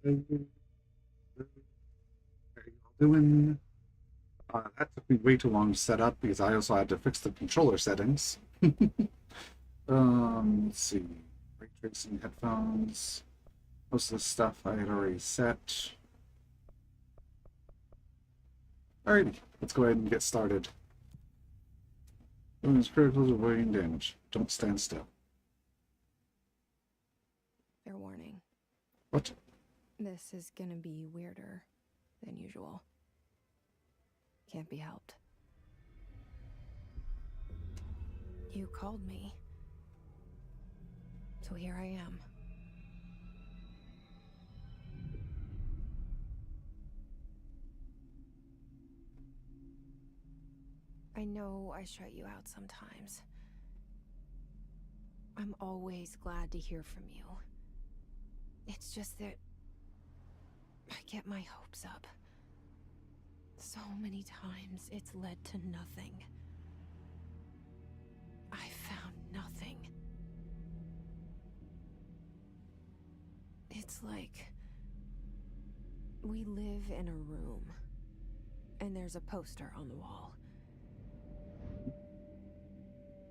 How you all doing? That took me way too long to set up because I also had to fix the controller settings. Let's see. Ray tracing headphones. Most of the stuff I had already set. Alrighty, let's go ahead and get started. Doing is critical to avoiding damage. Don't stand still. Fair warning. What? This is gonna be weirder than usual. Can't be helped. You called me. So here I am. I know I shut you out sometimes. I'm always glad to hear from you. It's just that I get my hopes up. So many times it's led to nothing. I found nothing. It's like we live in a room, and there's a poster on the wall.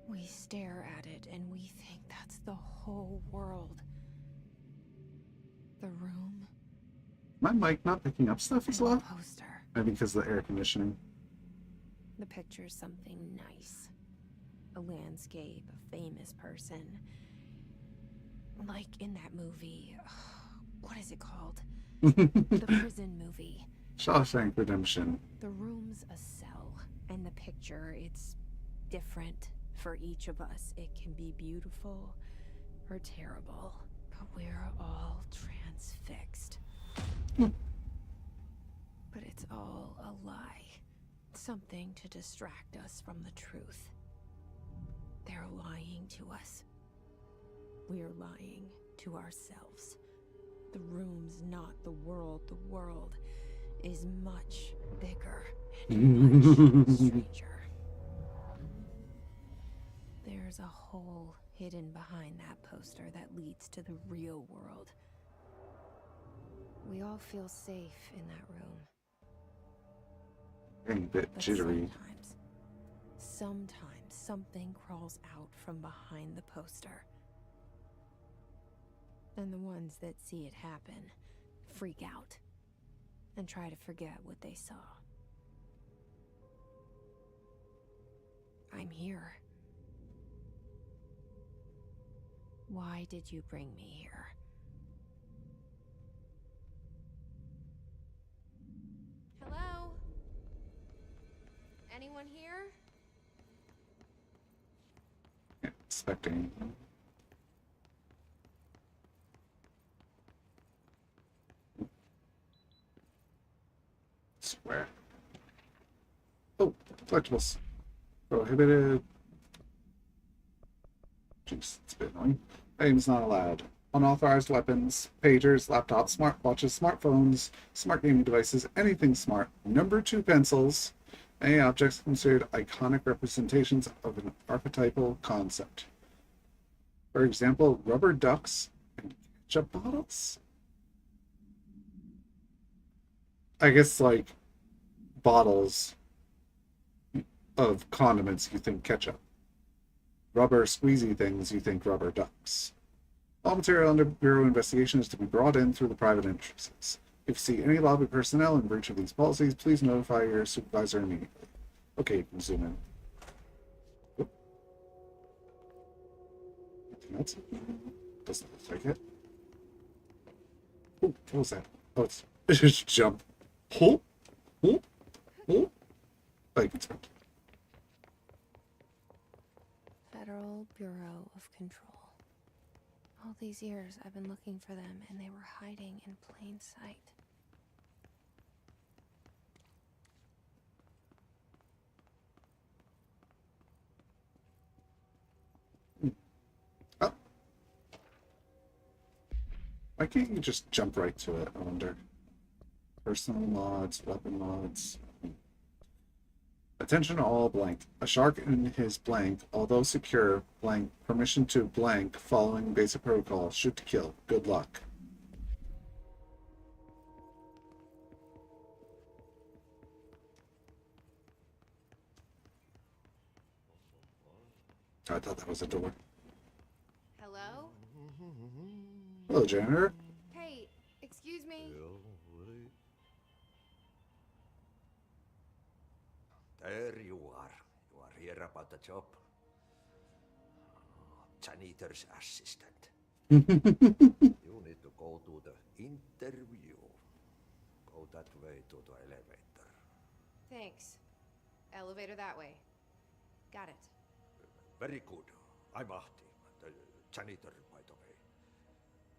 We stare at it, and we think that's the whole world. The room. My mic not picking up stuff as well? Poster. Maybe because of the air conditioning. The picture's something nice. A landscape, a famous person. Like in that movie. What is it called? The prison movie. Shawshank Redemption. The room's a cell, and the picture, it's different for each of us. It can be beautiful or terrible, but we're all transfixed. But it's all a lie. Something to distract us from the truth. They're lying to us. We're lying to ourselves. The room's not the world. The world is much bigger and much stranger. There's a hole hidden behind that poster that leads to the real world. We all feel safe in that room. Getting a bit But jittery. sometimes something crawls out from behind the poster. And the ones that see it happen freak out and try to forget what they saw. I'm here. Why did you bring me here? Hello? Anyone here? Expecting. Swear. Oh, collectibles. Prohibited. Jeez, it's a bit annoying. Items not allowed. Unauthorized weapons, pagers, laptops, smartwatches, smartphones, smart gaming devices, anything smart. Number 2 pencils. Any objects considered iconic representations of an archetypal concept. For example, rubber ducks and ketchup bottles? I guess like bottles of condiments, you think ketchup. Rubber squeezy things, you think rubber ducks. All material under Bureau investigation is to be brought in through the private entrances. If you see any lobby personnel in breach of these policies, please notify your supervisor immediately. Okay, you can zoom in. Oop. Anything else? Doesn't look like it. Ooh, what was that? Oh, it's just jump. Oh, oh, oh. Like it's Federal Bureau of Control. All these years I've been looking for them, and they were hiding in plain sight. oh. Why can't you just jump right to it? I wonder. Personal mods, weapon mods. Attention all blank. A shark in his blank, although secure, blank, permission to blank, following basic protocol, shoot to kill. Good luck. I thought that was a door. Hello? Hello, janitor. Hey, excuse me. There you are. You are here about the job. Janitor's assistant. You need to go to the interview. Go that way to the elevator. Thanks. Elevator that way. Got it. Very good. I'm Ahti, the janitor, by the way.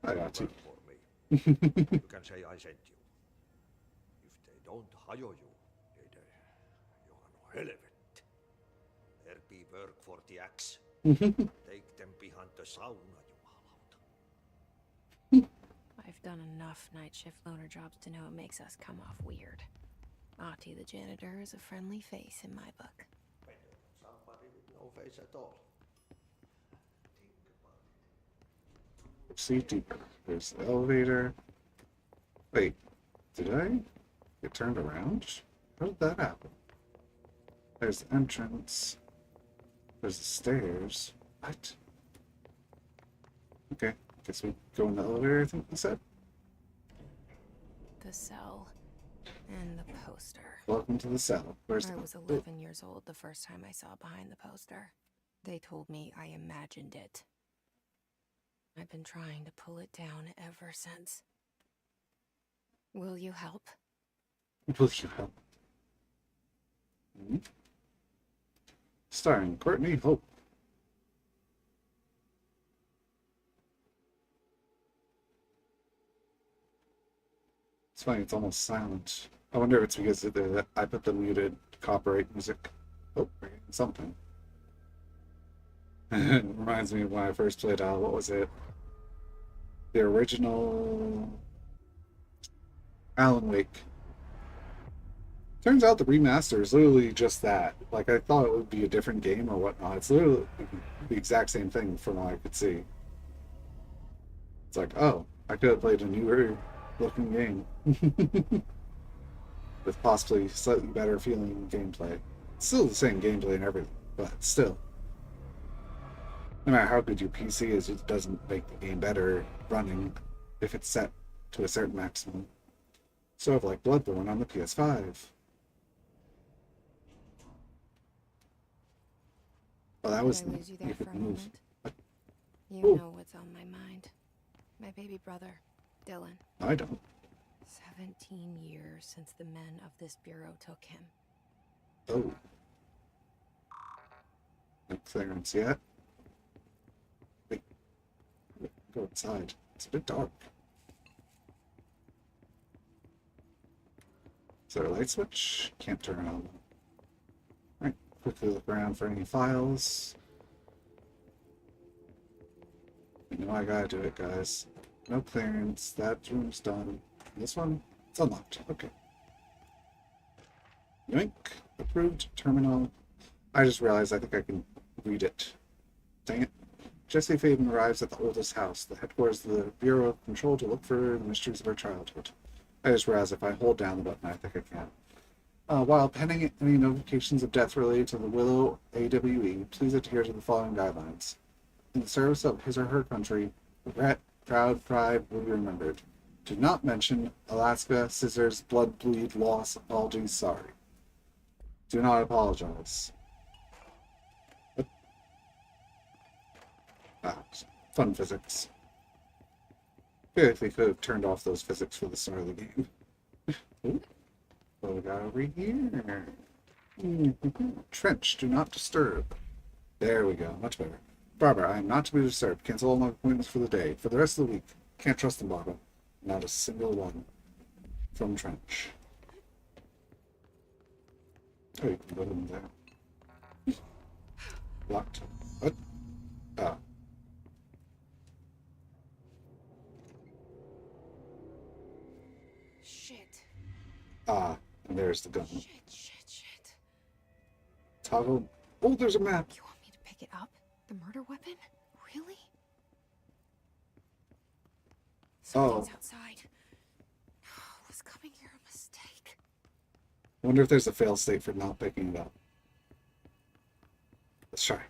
I got you. Work for me. You can say I sent you. If they don't hire you, you are no helvet. There be work for the axe. Take them behind the sauna, jumalauta. I've done enough night shift loner jobs to know it makes us come off weird. Ahti the janitor is a friendly face in my book. Somebody with no face at all. See deeper. There's the elevator. Wait, did I get turned around? How did that happen? There's the entrance. There's the stairs. What? Okay, guess we go in the elevator, I think you said. The cell. And the poster. Welcome to the cell. Where's I the... was 11 years old the first time I saw behind the poster. They told me I imagined it. I've been trying to pull it down ever since. Will you help? Will you help? Hmm? Starring Courtney Hope. It's funny, it's almost silent. I wonder if it's because I put the muted copyright music. Oh, we're getting something. It reminds me of when I first played, what was it? The original Alan Wake. Turns out the remaster is literally just that. Like, I thought it would be a different game or whatnot. It's literally the exact same thing from what I could see. It's like, oh, I could have played a newer looking game. With possibly slightly better feeling gameplay. It's still the same gameplay and everything, but still. No matter how good your PC is, it doesn't make the game better running if it's set to a certain maximum. Sort of like Bloodborne on the PS5. Well, that was Did I lose you there you for could a move. moment? You Oh. know what's on my mind. My baby brother, Dylan. I don't. 17 years since the men of this bureau took him. Oh. No clearance yet. Wait. Go inside. It's a bit dark. Is there a light switch? Can't turn it on. Alright, quickly look around for any files. You know I gotta do it, guys. No clearance. That room's done. This one? It's unlocked. Okay. Yoink. Approved. Terminal. I just realized I think I can read it. Dang it. Jessie Faden arrives at the oldest house, the headquarters of the Bureau of Control, to look for the mysteries of her childhood. I just realized if I hold down the button, I think I can. While pending any notifications of death related to the Willow AWE, please adhere to the following guidelines. In the service of his or her country, regret, proud pride will be remembered. Do not mention Alaska, scissors, blood bleed, loss, apologies, sorry. Do not apologize. What? Ah, fun physics. I feel like they could have turned off those physics for the start of the game. Ooh. What we got over here? Trench, do not disturb. There we go, much better. Barbara, I am not to be disturbed. Cancel all my appointments for the day. For the rest of the week. Can't trust them, Barbara. Not a single one. From Trench. Oh, you can go in there. Locked. What? Ah. Shit. Ah, and there's the gun. Shit. Toggle. Oh, there's a map. You want me to pick it up? The murder weapon? Really? Something's outside. Was coming here a mistake? I wonder if there's a fail state for not picking it up. Let's try.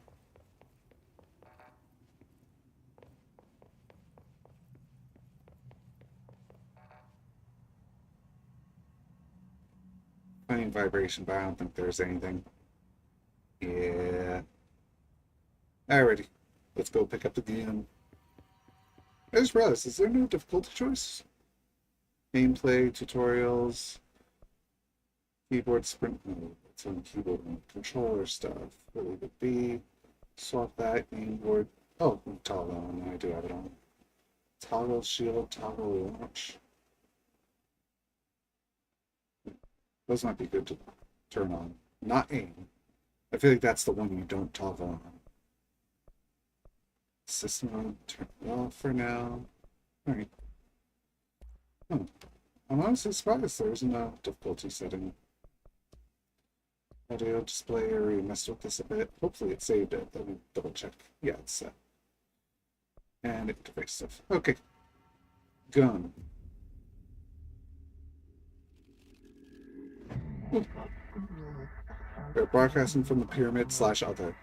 Finding vibration, but I don't think there's anything. Yeah. Alrighty. Let's go pick up the game. I just realized, is there no difficulty choice? Gameplay, tutorials, keyboard sprint mode. It's on keyboard mode. Controller stuff. Really would be. Swap that, gameboard. Oh, toggle that one. I do have it on. Toggle shield, toggle launch. Those might be good to turn on. Not aim. I feel like that's the one you don't toggle on. System on, turn it off for now. Alright. Oh. I'm honestly surprised there's no difficulty setting. Audio display area messed with this a bit. Hopefully it saved it. Let me double check. Yeah, it's set. And interface stuff. Okay. Gun. They're broadcasting from the pyramid/other.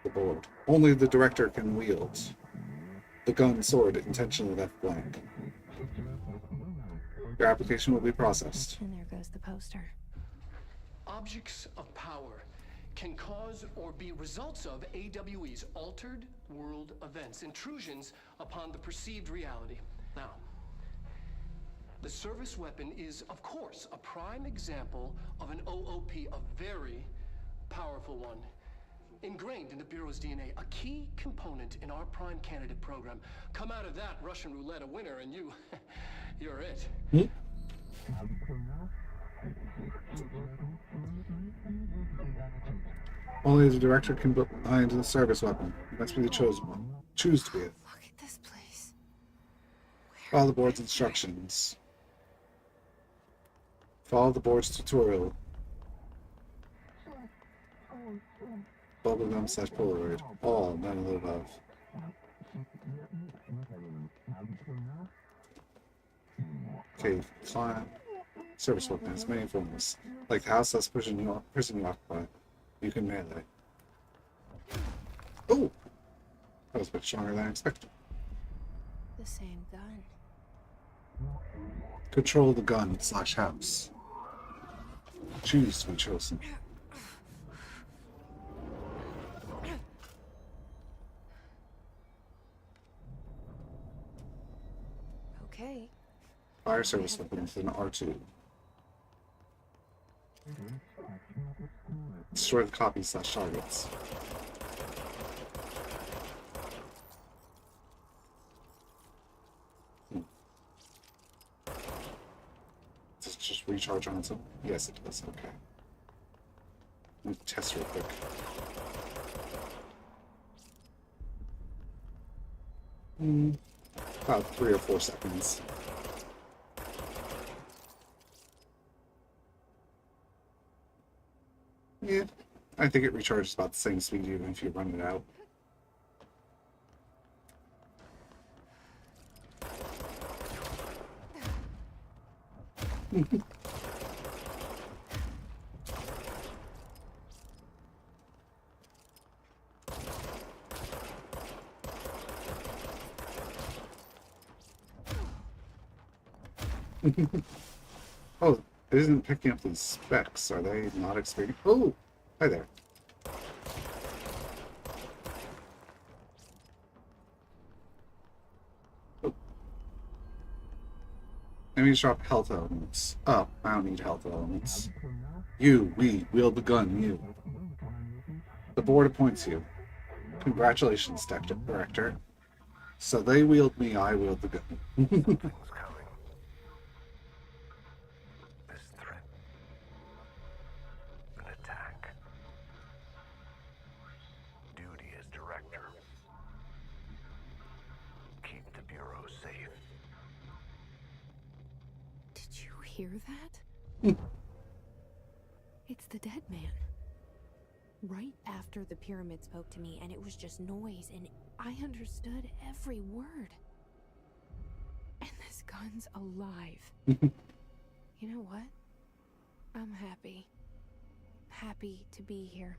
The board. Only the director can wield the gun sword intentionally left blank. Your application will be processed. And there goes the poster. Objects of power can cause or be results of AWE's altered world events, intrusions upon the perceived reality. Now, the service weapon is, of course, a prime example of an OOP, a very powerful one. Ingrained in the Bureau's DNA, a key component in our prime candidate program. Come out of that Russian roulette a winner and you're it. Only the director can bind the service weapon. It must be the chosen one. Choose to be it. Look at this place. Follow the board's instructions. Follow the board's tutorial. Bubblegum / Polaroid. All, none of the above. Okay, climb. Service weapon has many forms. Like the house that's prison you occupy. You can melee. Oh! That was a bit stronger than I expected. The same gun. Control the gun / house. Choose to be chosen. Okay. Fire service weapon with an R2. Destroy the copies / targets. Does it just recharge on its own? Yes, it does. Okay. Let me test real quick. About 3 or 4 seconds. Yeah, I think it recharges about the same speed even if you run it out. Oh, it isn't picking up these specs. Are they not experienced? Oh, hi there. Oh. Enemies drop health elements. Oh, I don't need health elements. We wield the gun, you. The board appoints you. Congratulations, Director. So they wield me, I wield the gun. Things coming. This threat. An attack. Duty as director. Keep the Bureau safe. Did you hear that? It's the dead man. Right after the pyramid spoke to me, and it was just noise, and I understood every word. And this gun's alive. You know what? I'm happy. Happy to be here.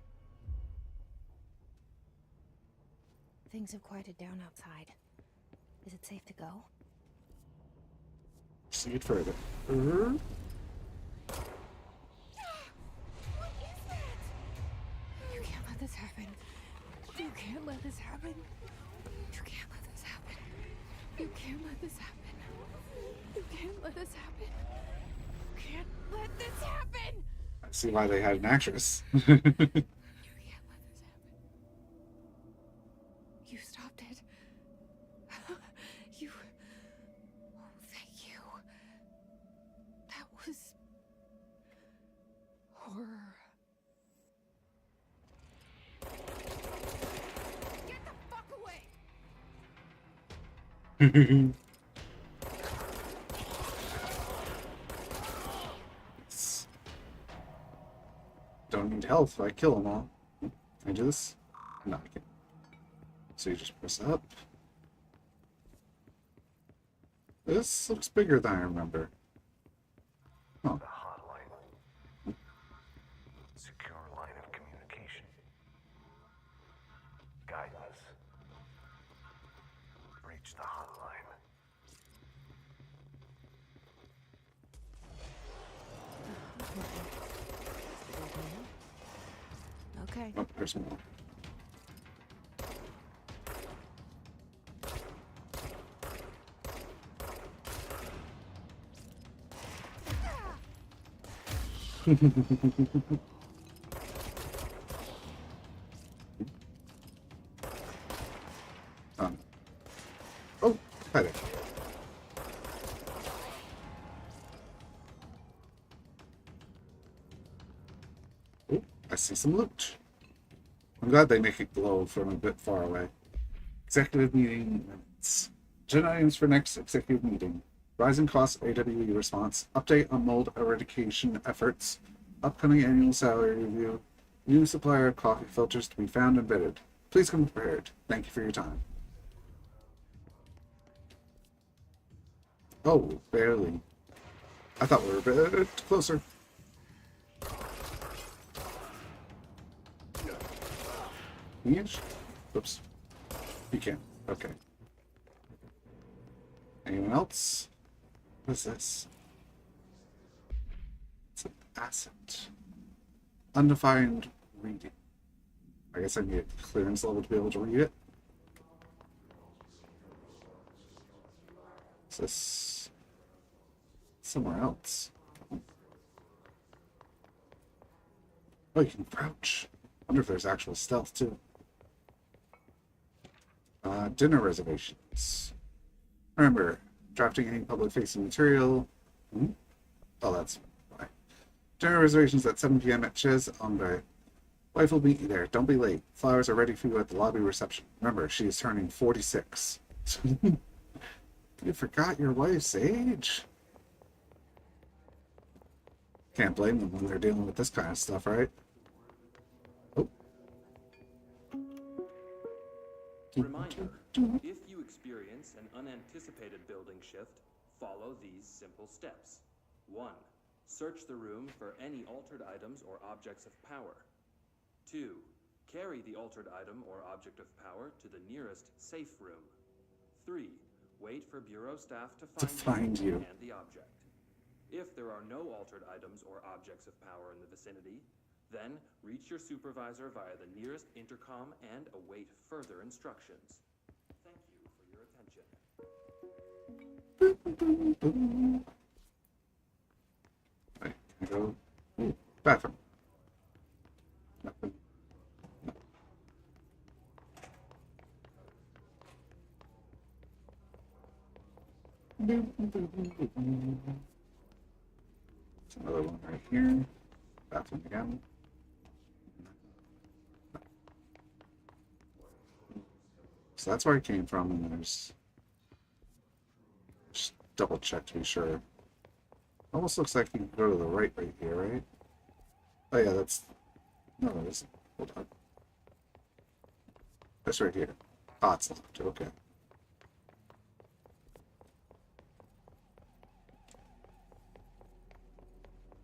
Things have quieted down outside. Is it safe to go? See it further. this happen. You can't let this happen. You can't let this happen. You can't let this happen. You can't let this happen. You can't let this happen. I see why they had an actress. You can't let this happen. You stopped it. You. Oh, thank you. That was horror. Get the fuck away! Don't need health if I kill them all. Can I do this? No, I can't. So you just press up. This looks bigger than I remember. Oh, The hotline. Secure line of communication. Guidance. Reach the hotline. Okay. oh, there's more. Oh, hi there. Oh, I see some loot. I'm glad they make it glow from a bit far away. Executive meeting minutes. Agenda items for next executive meeting. Rising costs AWE response. Update on mold eradication efforts. Upcoming annual salary review. New supplier of coffee filters to be found and bidded. Please come prepared. Thank you for your time. Oh, barely. I thought we were a bit closer. Yes. Oops. You can. Okay. Anyone else? What is this? It's an asset. Undefined reading. I guess I need a clearance level to be able to read it. Is this somewhere else? Oh, you can crouch. Wonder if there's actual stealth too. Dinner reservations. Remember, drafting any public-facing material. Oh, that's why. Dinner reservations at 7 p.m. at Chez Ombre. Wife will meet you there. Don't be late. Flowers are ready for you at the lobby reception. Remember, she is turning 46. You forgot your wife's age? Can't blame them when they're dealing with this kind of stuff, right? Oh. Reminder, if you experience an unanticipated building shift, follow these simple steps. 1. Search the room for any altered items or objects of power. 2. Carry the altered item or object of power to the nearest safe room. 3. Wait for Bureau staff to find you and the object. If there are no altered items or objects of power in the vicinity, then reach your supervisor via the nearest intercom and await further instructions. Thank you for your attention. Right, can I go? Ooh, bathroom. Nothing. No. There's another one right here. Bathroom again. So that's where I came from, and there's just double check to be sure. Almost looks like you can go to the right here, right? Oh yeah, that's no, it isn't. Hold on. That's right here. Ah, it's locked. Okay.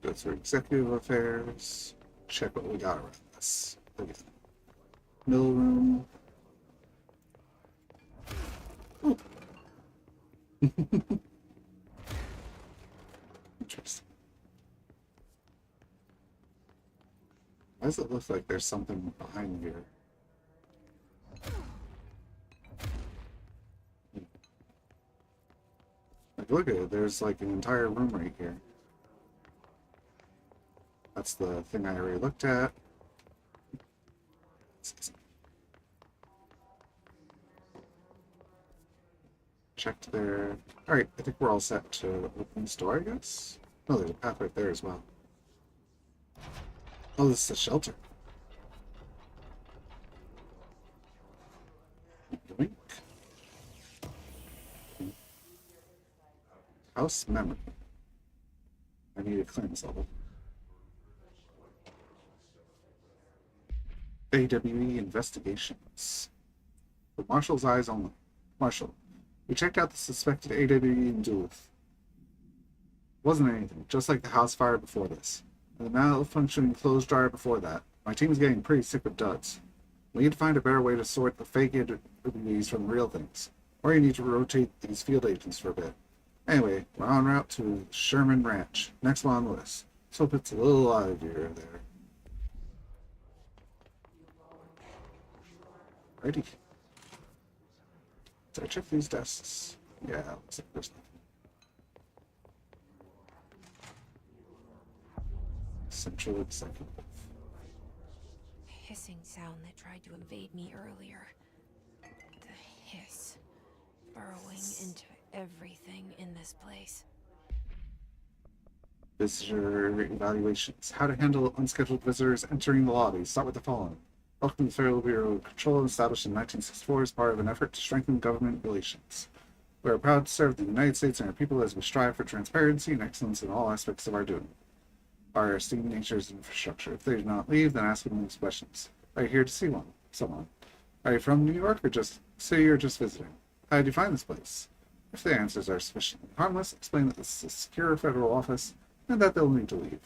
Go through executive affairs. Check what we got around this. Again. Middle room. Oh. Interesting. Why does it look like there's something behind here? Like, look at it. There's like an entire room right here. That's the thing I already looked at. Checked there. Alright, I think we're all set to open this door, I guess? Oh, there's a path right there as well. Oh, this is a shelter. Doink. House memory. I need a clearance level. AWE investigations. For Marshall's eyes only. Marshall. We checked out the suspected AWE in Duluth. Wasn't anything, just like the house fire before this. And the malfunctioning clothes dryer before that. My team's getting pretty sick of duds. We need to find a better way to sort the fake AWEs from the real things. Or you need to rotate these field agents for a bit. Anyway, we're en route to Sherman Ranch, next one on the list. So hope it's a little livelier there. Righty. Did I check these desks? Yeah, looks like there's nothing. Central Executive. Hissing sound that tried to invade me earlier. The hiss. Burrowing into everything in this place. Visitor evaluations. How to handle unscheduled visitors entering the lobby. Start with the following. Welcome to the Federal Bureau of Control, established in 1964 as part of an effort to strengthen government relations. We are proud to serve the United States and our people as we strive for transparency and excellence in all aspects of our doing. Our esteemed nature's infrastructure. If they do not leave, then ask them these questions. Are you here to see someone? Are you from New York or just city or just visiting? How did you find this place? If the answers are sufficiently harmless, explain that this is a secure federal office and that they'll need to leave.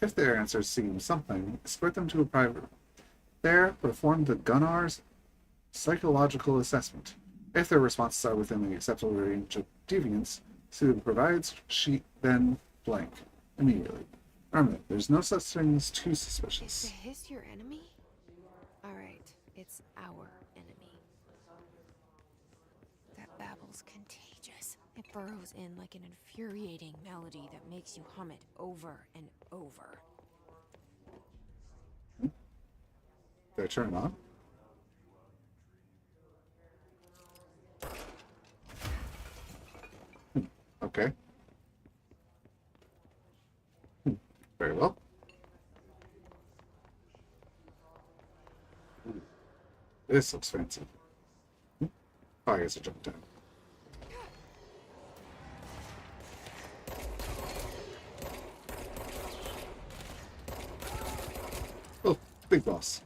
If their answers seem something, escort them to a private room. There, perform the Gunnar's psychological assessment. If their responses are within the acceptable range of deviance, see the provided sheet, then blank immediately. Remember, there's no such thing as too Is suspicious. the hiss your enemy? Alright, it's our enemy. That babble's contagious. It burrows in like an infuriating melody that makes you hum it over and over. Did I turn it on? Okay. Very well. This looks fancy. Oh, I guess I jumped down. Oh, big boss.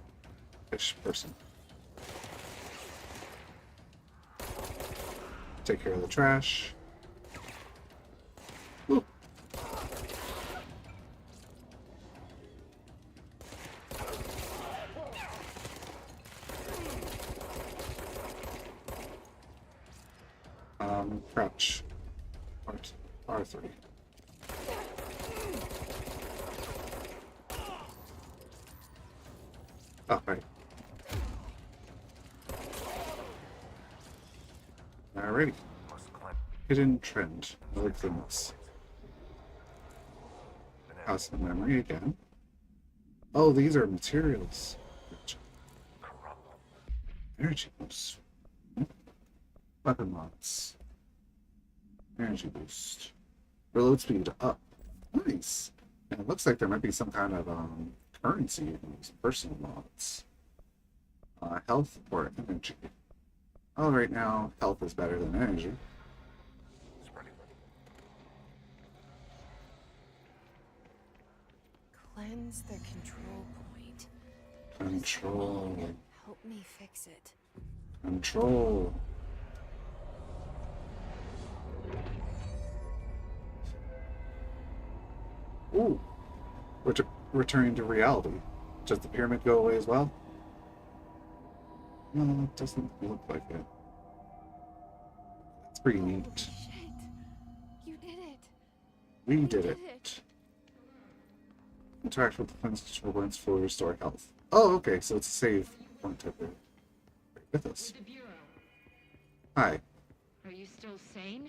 Fish person. Take care of the trash. Ooh. Crouch. R3. Oh, right. Alrighty. Must climb. Hidden trend. Another glimpse. House of memory again. Oh, these are materials. Corrupt. Energy boost. Weapon mods. Energy boost. Reload speed up. Nice. And it looks like there might be some kind of currency in these personal mods. Health or energy. Oh, right now, health is better than energy. Spreading. Cleanse the control point. Control. Help me fix it. Control. Ooh. Returning to reality. Does the pyramid go away as well? No, it doesn't look like it. It's pretty neat. Shit. You did it. We did it. Interact with the cleanse control points for restore health. Oh, okay, so it's a save point type of right with us. The Bureau. Hi. Are you still sane?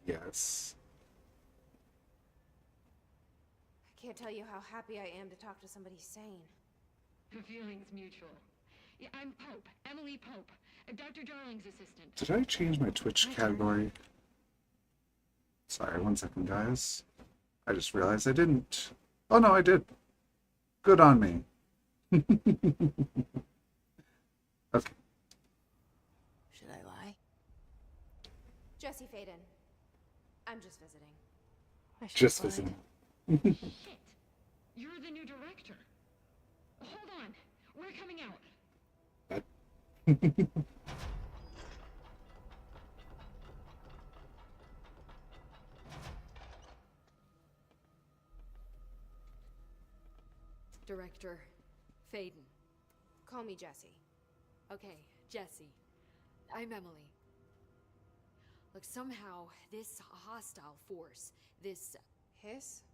Yes. I can't tell you how happy I am to talk to somebody sane. The feeling's mutual. Yeah, I'm Pope, Emily Pope, Dr. Darling's assistant. Did I change my Twitch category? Sorry, 1 second, guys. I just realized I didn't. Oh no, I did. Good on me. Okay. Should I lie? Jesse Faden. I'm just visiting. I should Just have visiting. Shit! You're the new director. Hold on. We're coming out. Director Faden. Call me Jesse. Okay, Jesse. I'm Emily. Look, somehow this hostile force, this... Hiss?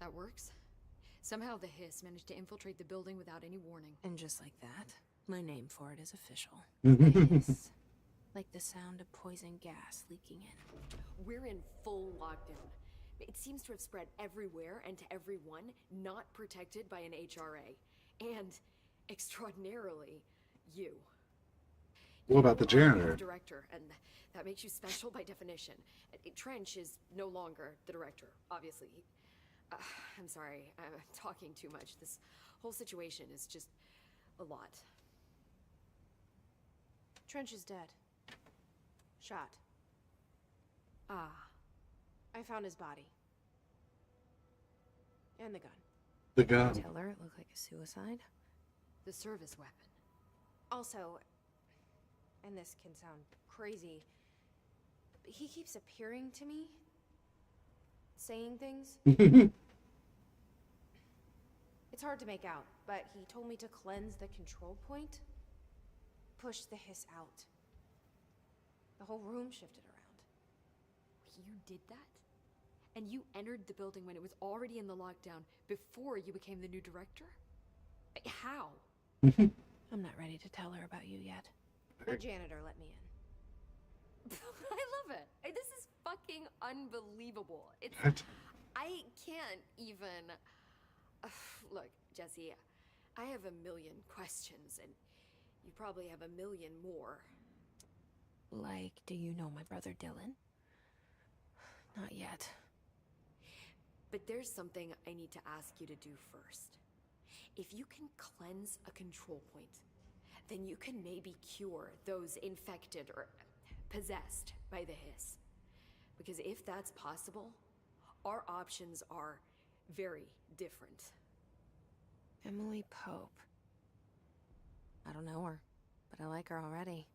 that works? Somehow the Hiss managed to infiltrate the building without any warning. And just like that, my name for it is official. The hiss. Like the sound of poison gas leaking in. We're in full lockdown. It seems to have spread everywhere and to everyone not protected by an HRA. And, extraordinarily, you. What about the You're janitor? the director, and that makes you special by definition. Trench is no longer the director, obviously. I'm sorry, I'm talking too much. This whole situation is just a lot. Trench is dead. Shot. Ah, I found his body. And the gun. The gun. Tell her it looked like a suicide. the service weapon. Also, and this can sound crazy, but he keeps appearing to me, saying things. It's hard to make out, but he told me to cleanse the control point, push the hiss out. The whole room shifted around. You did that? And you entered the building when it was already in the lockdown before you became the new director? How? I'm not ready to tell her about you yet. The janitor let me in. I love it. This is fucking unbelievable. It's... What? I can't even... Look, Jesse, I have a million questions, and you probably have a million more. Like, do you know my brother Dylan? Not yet. But there's something I need to ask you to do first. If you can cleanse a control point, then you can maybe cure those infected or possessed by the hiss. Because if that's possible, our options are very different. Emily Pope. I don't know her, but I like her already.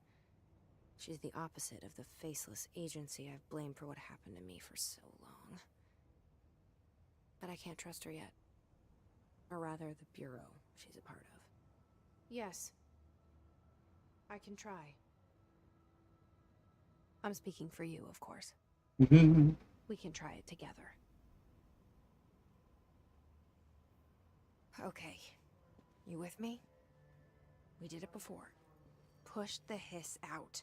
She's the opposite of the faceless agency I've blamed for what happened to me for so long. But I can't trust her yet. Or rather, the Bureau she's a part of. Yes. I can try. I'm speaking for you, of course. We can try it together. Okay. You with me? We did it before. Push the hiss out.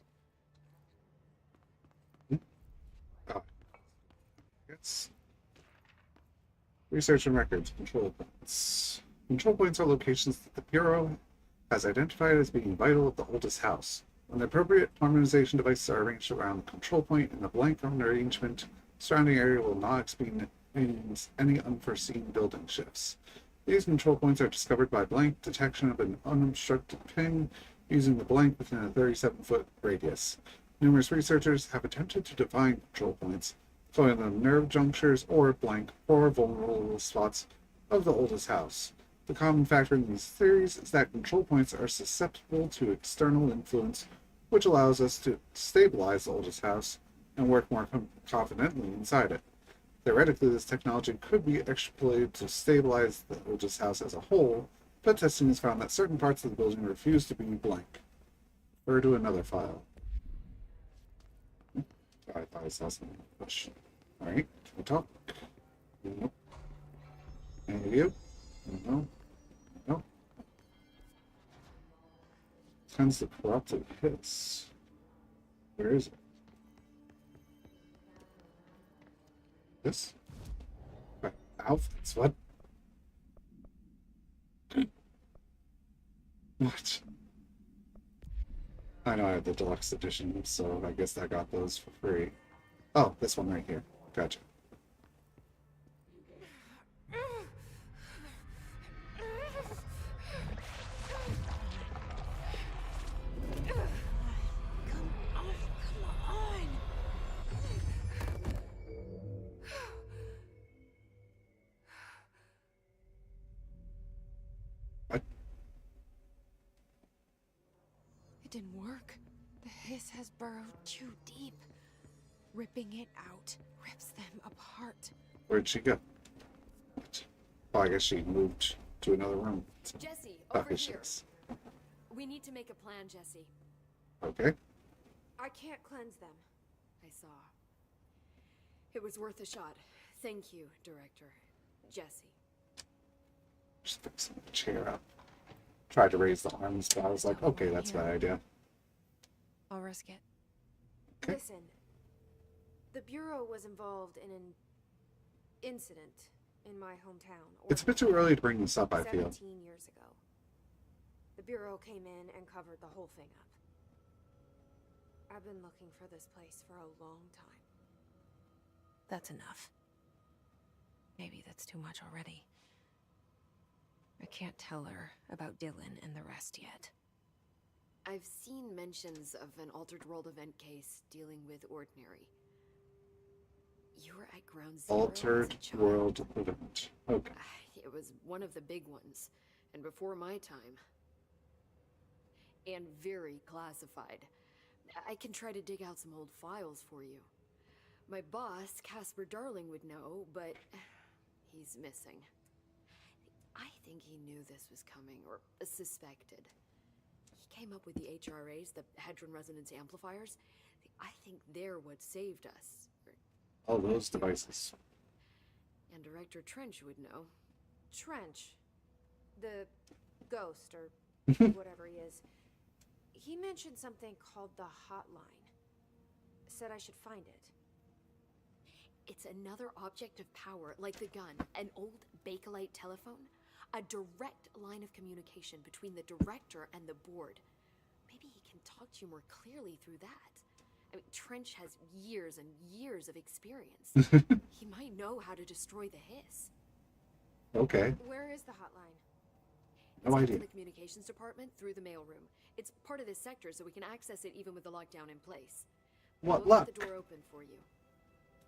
Yes. Research and records. Control points. Control points are locations that the Bureau has identified as being vital of the oldest house. When the appropriate harmonization devices are arranged around the control point in the blank from an arrangement, the surrounding area will not experience any unforeseen building shifts. These control points are discovered by blank detection of an unobstructed ping using the blank within a 37-foot radius. Numerous researchers have attempted to define control points, calling them nerve junctures or blank or vulnerable spots of the oldest house. The common factor in these theories is that control points are susceptible to external influence, which allows us to stabilize the oldest house and work more confidently inside it. Theoretically, this technology could be extrapolated to stabilize the oldest house as a whole, but testing has found that certain parts of the building refuse to be blank. Refer to another file. I thought I saw something. Alright, can we talk? Nope. Any of you? No. No. Tends the corrupted hiss. Where is it? This? Outfits, what? What? I know I have the deluxe edition, so I guess I got those for free. Oh, this one right here. Gotcha. What? It didn't work. The hiss has burrowed too deep. Ripping it out rips them apart. Where'd she go? What? Oh, I guess she moved to another room. Jesse, Oh, over here she here. is. We need to make a plan, Jesse. Okay. I can't cleanse them. I saw. It was worth a shot. Thank you, Director. Jesse. Just fixing the chair up. Tried to raise the arms, but I was like, okay, that's a bad idea. I'll risk it. Okay. Listen, the Bureau was involved in an incident in my hometown. It's a bit too early to bring this up, I feel. 17 years ago. The Bureau came in and covered the whole thing up. I've been looking for this place for a long time. That's enough. Maybe that's too much already. I can't tell her about Dylan and the rest yet. I've seen mentions of an Altered World event case dealing with Ordinary. You were at Ground Zero as a Altered child. World event. Okay. It was one of the big ones, and before my time. And very classified. I can try to dig out some old files for you. My boss, Casper Darling, would know, but he's missing. I think he knew this was coming, or suspected. He came up with the HRAs, the Hadron Resonance Amplifiers. I think they're what saved us. All those devices. And Director Trench would know. Trench, the ghost, or whatever he is, he mentioned something called the Hotline. Said I should find it. It's another object of power, like the gun, an old Bakelite telephone. A direct line of communication between the director and the board. Maybe he can talk to you more clearly through that. I mean, Trench has years and years of experience. He might know how to destroy the hiss. Okay. Where is the Hotline? No It's idea. in the communications department through the mailroom. It's part of this sector, so we can access it even with the lockdown in place. What We'll luck? get the door open for you.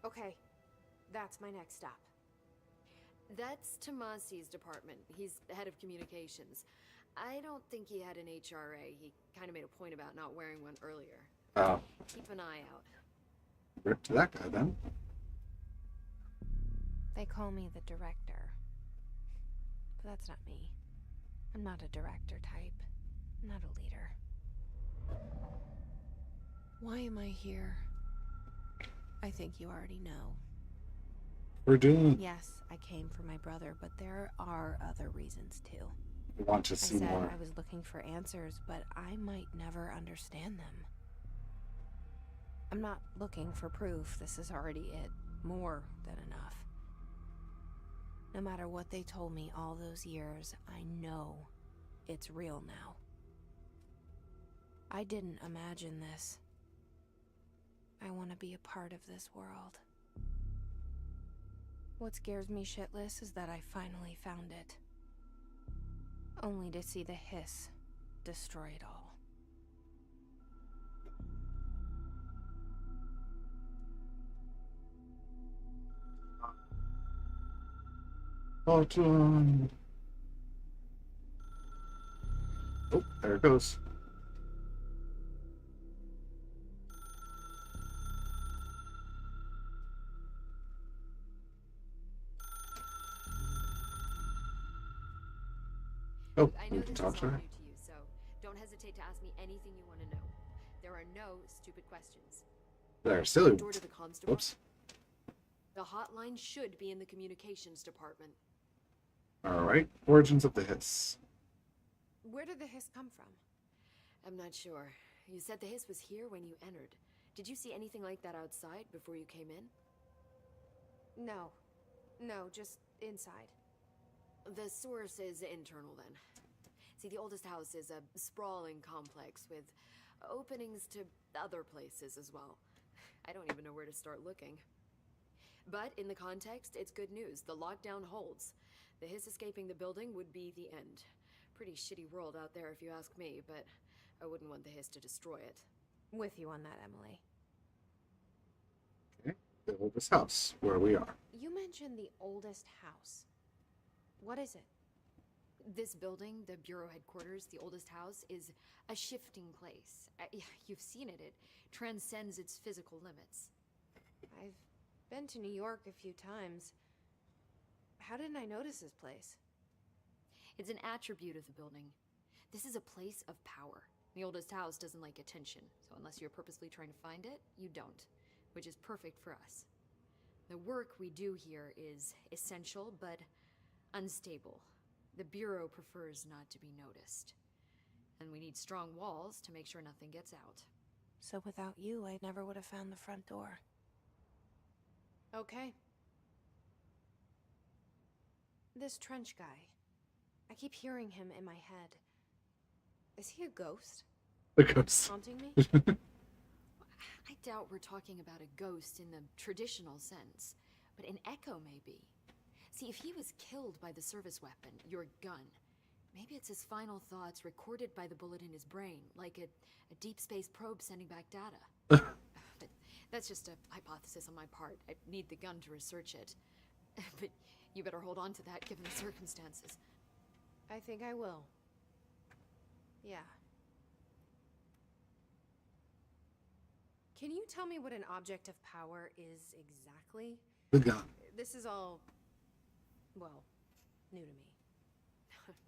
Okay, that's my next stop. That's Tomasi's department. He's head of communications. I don't think he had an HRA. He kind of made a point about not wearing one earlier. Oh, Keep an eye out. rip to that guy then. They call me the director. But that's not me. I'm not a director type. I'm not a leader. Why am I here? I think you already know. We're doing. Yes, I came for my brother, but there are other reasons too. We want to I see said more. I was looking for answers, but I might never understand them. I'm not looking for proof. This is already it. More than enough. No matter what they told me all those years, I know it's real now. I didn't imagine this. I want to be a part of this world. What scares me shitless is that I finally found it. Only to see the hiss destroy it all. Bottom. Oh, there it goes. Oh, I we know can this talk is to all her. new to you, so don't hesitate to ask me anything you want to know. There are no stupid questions. There, silly Door ones. to the constable. Whoops. The hotline should be in the communications department. Alright, origins of the hiss. Where did the hiss come from? I'm not sure. You said the hiss was here when you entered. Did you see anything like that outside before you came in? No. No, just inside. The source is internal then. See, the oldest house is a sprawling complex with openings to other places as well. I don't even know where to start looking. But in the context, it's good news. The lockdown holds. The hiss escaping the building would be the end. Pretty shitty world out there if you ask me, but I wouldn't want the hiss to destroy it. With you on that, Emily. Okay, the oldest house, where we are. You mentioned the oldest house. What is it? This building, the Bureau headquarters, the oldest house, is a shifting place. You've seen it. It transcends its physical limits. I've been to New York a few times. How didn't I notice this place? It's an attribute of the building. This is a place of power. The oldest house doesn't like attention, so unless you're purposely trying to find it, you don't, which is perfect for us. The work we do here is essential, but unstable. The Bureau prefers not to be noticed. And we need strong walls to make sure nothing gets out. So without you, I never would have found the front door. Okay. This Trench guy. I keep hearing him in my head. Is he a ghost? The ghost. Haunting me? I doubt we're talking about a ghost in the traditional sense, but an echo maybe. See, if he was killed by the service weapon, your gun, maybe it's his final thoughts recorded by the bullet in his brain, like a deep space probe sending back data. But that's just a hypothesis on my part. I need the gun to research it. But you better hold on to that given the circumstances. I think I will. Yeah. Can you tell me what an object of power is exactly? The gun. This is all, well, new to me.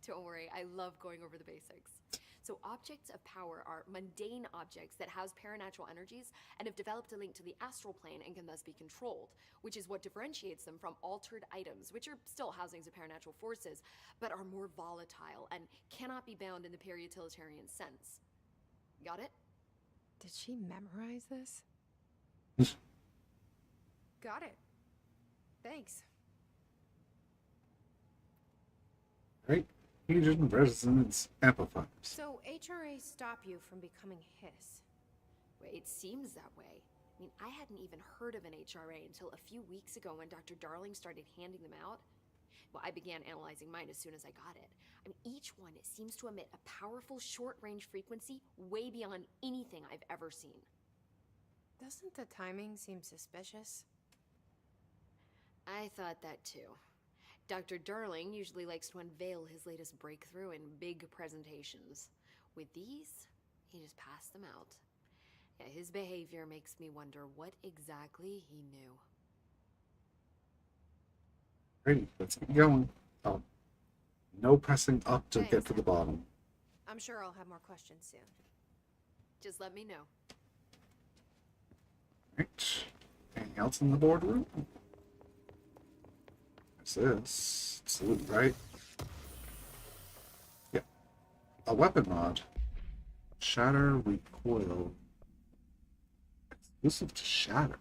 Don't worry, I love going over the basics. So objects of power are mundane objects that house paranatural energies and have developed a link to the astral plane and can thus be controlled, which is what differentiates them from altered items, which are still housings of paranatural forces, but are more volatile and cannot be bound in the peri-utilitarian sense. Got it? Did she memorize this? Got it. Thanks. Right? Fusion resonance amplifiers. So HRA stop you from becoming Hiss? Well, it seems that way. I mean, I hadn't even heard of an HRA until a few weeks ago when Dr. Darling started handing them out. Well, I began analyzing mine as soon as I got it. I mean, each one seems to emit a powerful short-range frequency way beyond anything I've ever seen. Doesn't the timing seem suspicious? I thought that too. Dr. Darling usually likes to unveil his latest breakthrough in big presentations. With these, he just passed them out. Yeah, his behavior makes me wonder what exactly he knew. Ready, let's get going. Oh, no pressing up to Thanks. get to the bottom. I'm sure I'll have more questions soon. Just let me know. Right. Anything else in the boardroom? What's this? It's loot, right? Yeah. A weapon mod. Shatter recoil. Exclusive to Shatter.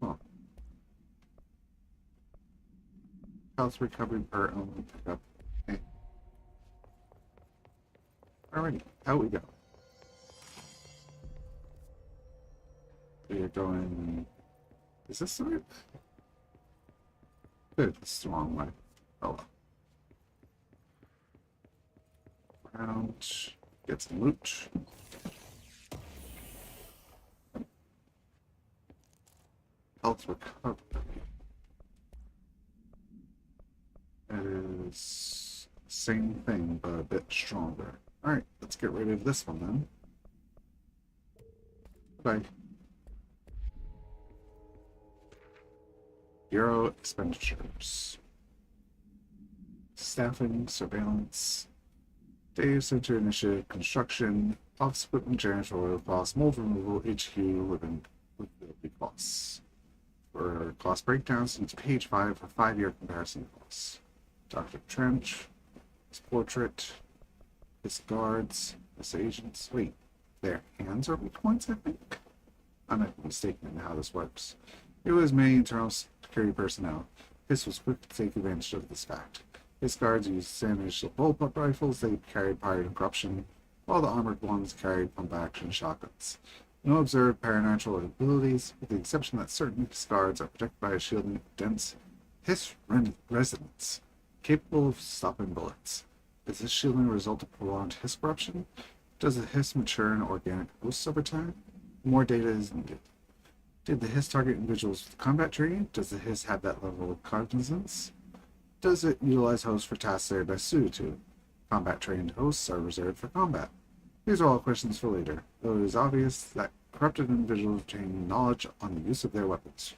Huh. Health recovery per element pickup. Okay. Alrighty, out we go. We are going. Is this the right? Good, this is the wrong way. Oh well. Round. Get some loot. Health recovery. It is same thing, but a bit stronger. Alright, let's get rid of this one then. Bye. Bureau expenditures. Staffing, surveillance, Dave Center Initiative Construction, Office Equipment, Janitorial Costs, Mold Removal, HQ, Livability Costs. For cost breakdowns, use page 5 for 5-year comparison costs. Dr. Trench, his portrait, his guards, his agents. Wait, their hands are weak points, I think? I might be mistaken in how this works. It was many internal security personnel. This was quick to take advantage of this fact. His guards used Spanish bullpup rifles they carried prior to corruption, while the armored ones carried pump-action shotguns. No observed paranatural abilities, with the exception that certain Hiss guards are protected by a shielding of dense Hiss resonance, capable of stopping bullets. Is this shielding a result of prolonged Hiss corruption? Does the Hiss mature in organic hosts over time? More data is needed. Did the Hiss target individuals with combat training? Does the Hiss have that level of cognizance? Does it utilize hosts for tasks they are best suited to? Combat-trained hosts are reserved for combat. These are all questions for later, though it is obvious that corrupted individuals obtain knowledge on the use of their weapons.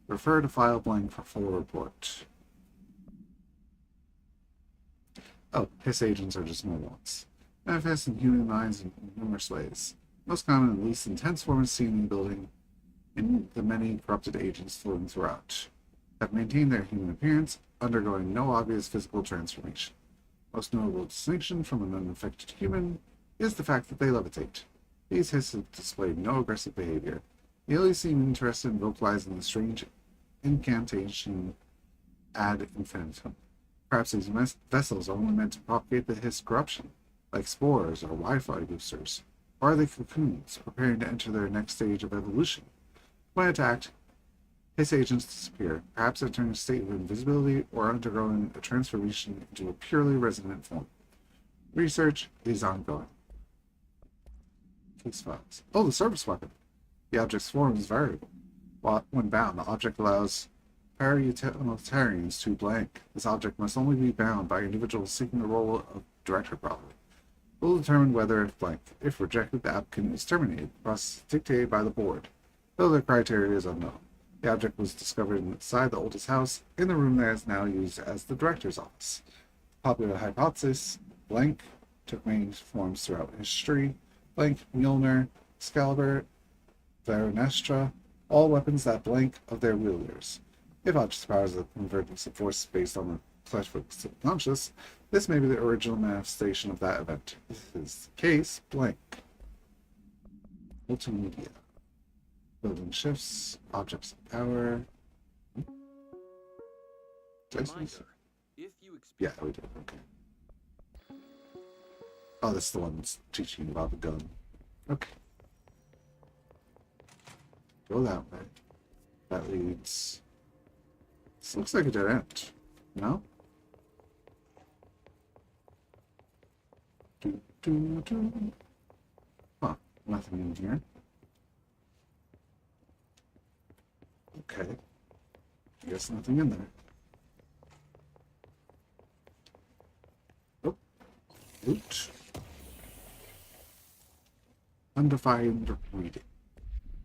Refer to file blank for full report. Oh, Hiss agents are just normal ones. Manifest in human minds in numerous ways. Most common and least intense forms seen in the building in the many corrupted agents floating throughout. Have maintained their human appearance, undergoing no obvious physical transformation. Most notable distinction from an unaffected human is the fact that they levitate. These Hiss have displayed no aggressive behavior. They only seem interested in vocalizing the strange incantation ad infinitum. Perhaps these vessels are only meant to propagate the Hiss corruption, like spores or Wi-Fi boosters. Or are they cocoons, preparing to enter their next stage of evolution? When attacked, Hiss agents disappear, perhaps entering a state of invisibility or undergoing a transformation into a purely resonant form. Research is ongoing. Case files. Oh, the service weapon. The object's form is variable. When bound, the object allows paramilitarians to blank. This object must only be bound by individuals seeking the role of director properly. We'll determine whether if blank. If rejected, the applicant is terminated. The process is dictated by the board, though the criteria is unknown. The object was discovered inside the oldest house, in the room that is now used as the director's office. Popular hypothesis, blank, took many forms throughout history. Blank, Mjolnir, Excalibur, Varonestra, all weapons that blank of their wielders. If objects' powers of convergence of force based on the collective subconscious, this may be the original manifestation of that event. If this is the case, blank. Multimedia. Building shifts, objects of power. Reminder, if you Yeah, we did. Okay. Oh, this is the one that's teaching you about the gun. Okay. Go that way. That leads... This looks like a dead end. No? Huh. Nothing in here. Okay. I guess nothing in there. Oh. Loot. Undefined reading.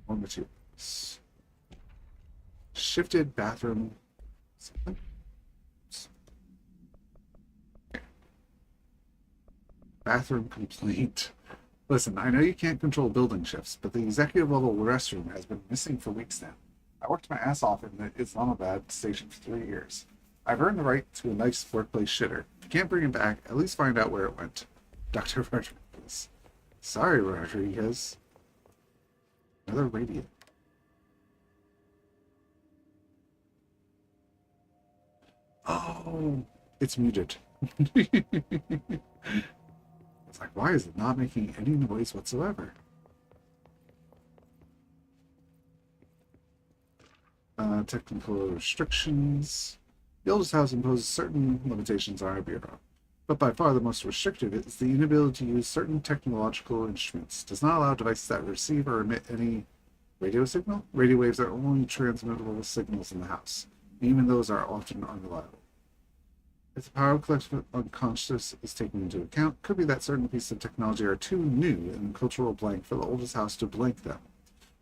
More materials. Shifted bathroom. Something. Bathroom complaint. Listen, I know you can't control building shifts, but the executive level restroom has been missing for weeks now. I worked my ass off in the Islamabad station for 3 years. I've earned the right to a nice workplace shitter. If you can't bring it back, at least find out where it went. Dr. Rodriguez. Sorry, Rodriguez. Another radio. Oh, it's muted. It's like, why is it not making any noise whatsoever? Technical restrictions. The oldest house imposes certain limitations on our bureau, but by far the most restrictive is the inability to use certain technological instruments. Does not allow devices that receive or emit any radio signal. Radio waves are only transmittable signals in the house. Even those are often unreliable. If the power of collective unconscious is taken into account, it could be that certain pieces of technology are too new and cultural blank for the oldest house to blank them.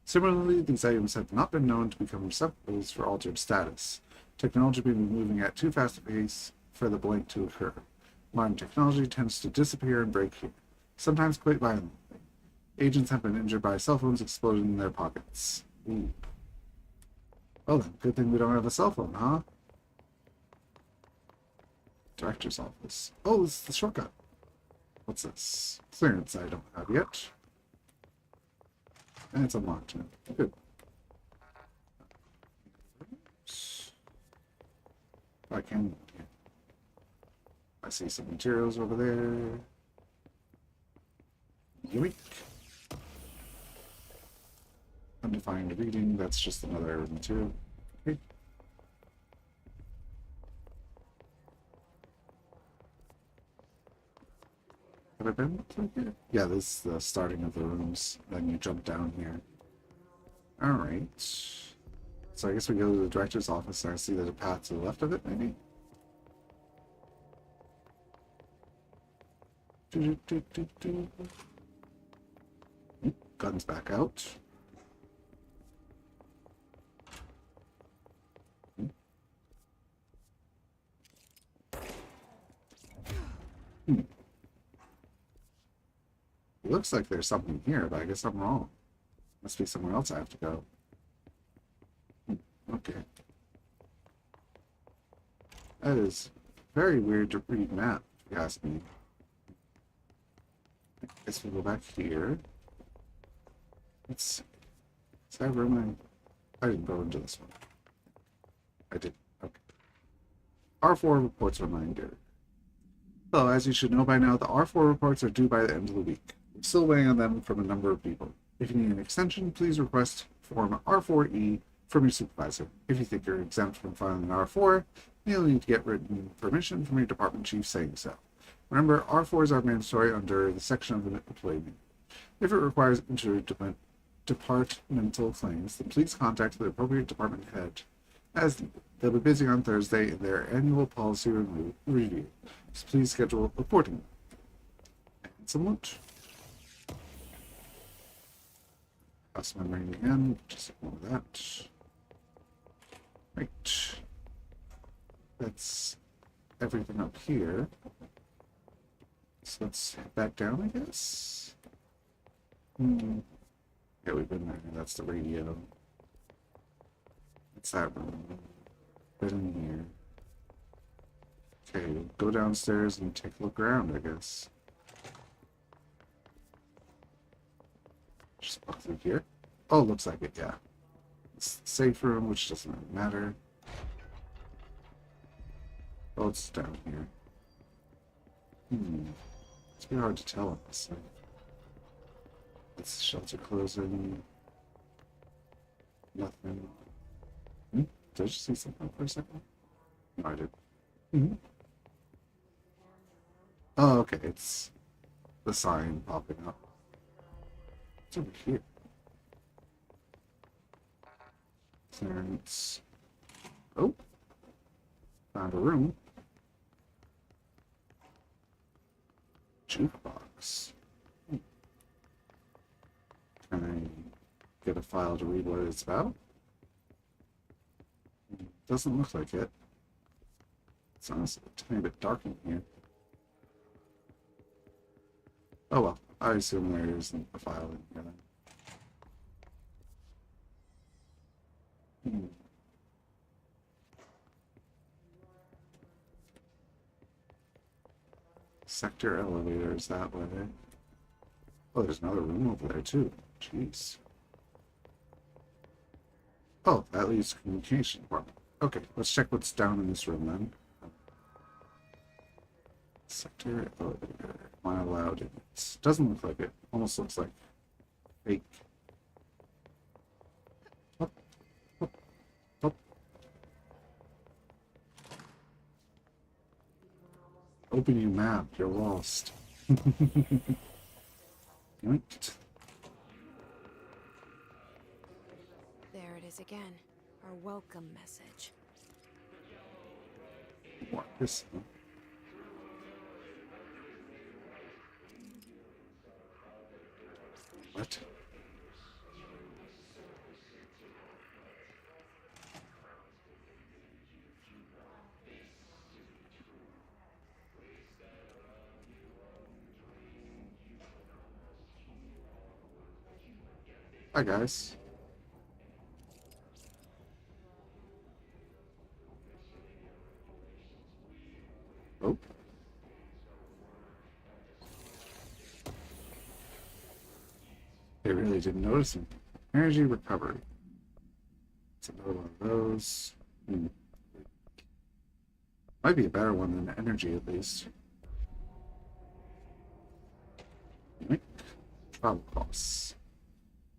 Similarly, these items have not been known to become receptacles for altered status. Technology may be moving at too fast a pace for the blank to occur. Modern technology tends to disappear and break here, sometimes quite violently. Agents have been injured by cell phones exploding in their pockets. Ooh. Well then, good thing we don't have a cell phone, huh? Director's office. Oh, this is the shortcut. What's this? Clearance I don't have yet. And it's unlocked now. Good. I can. I see some materials over there. Yoink. Undefined reading, that's just another material. Okay. Have I been through here? Yeah, this is the starting of the rooms. Then you jump down here. Alright. So I guess we go to the director's office and I see there's a path to the left of it, maybe? Guns back out. It looks like there's something here, but I guess I'm wrong. Must be somewhere else I have to go. Okay. That is very weird to read map, if you ask me. I guess we'll go back here. Let's see. Is that room I didn't go into this one. I did. Okay. R4 reports reminder. So, as you should know by now, the R4 reports are due by the end of the week. I'm still waiting on them from a number of people. If you need an extension, please request Form R4E from your supervisor. If you think you're exempt from filing an R4, you'll need to get written permission from your department chief saying so. Remember, R4s are mandatory under the section of the employee manual. If it requires interdepartmental claims, then please contact the appropriate department head as needed. They'll be busy on Thursday in their annual policy review, so please schedule accordingly. And some lunch. House memory again, just ignore that. Right. That's everything up here. So let's head back down, I guess. Yeah, we've been there. That's the radio. That's that room. Been in here. Okay, go downstairs and take a look around, I guess. Just walk through here. Oh, looks like it, yeah. It's the safe room, which doesn't really matter. Oh, it's down here. It's pretty hard to tell on this thing. It's the shelter closing. Nothing. Did I just see something for a second? No, I did. Oh, okay. It's the sign popping up. It's over here. Clearance. Oh. Found a room. Jukebox. Can I get a file to read what it's about? Doesn't look like it. It's honestly a tiny bit dark in here. Oh well, I assume there isn't a file in here then. Sector elevators that way. Oh, there's another room over there too. Jeez. Oh, that leaves to communication department. Okay, let's check what's down in this room then. Sector elevator. Am I allowed in? It doesn't look like it. Almost looks like fake. Up, up, up. Open your map. You're lost. Yoinked. There it is again. Our welcome message. What is it? What? Hi, guys. Oh. They really didn't notice him. Energy recovery. It's another one of those. Might be a better one than energy, at least. Travel costs.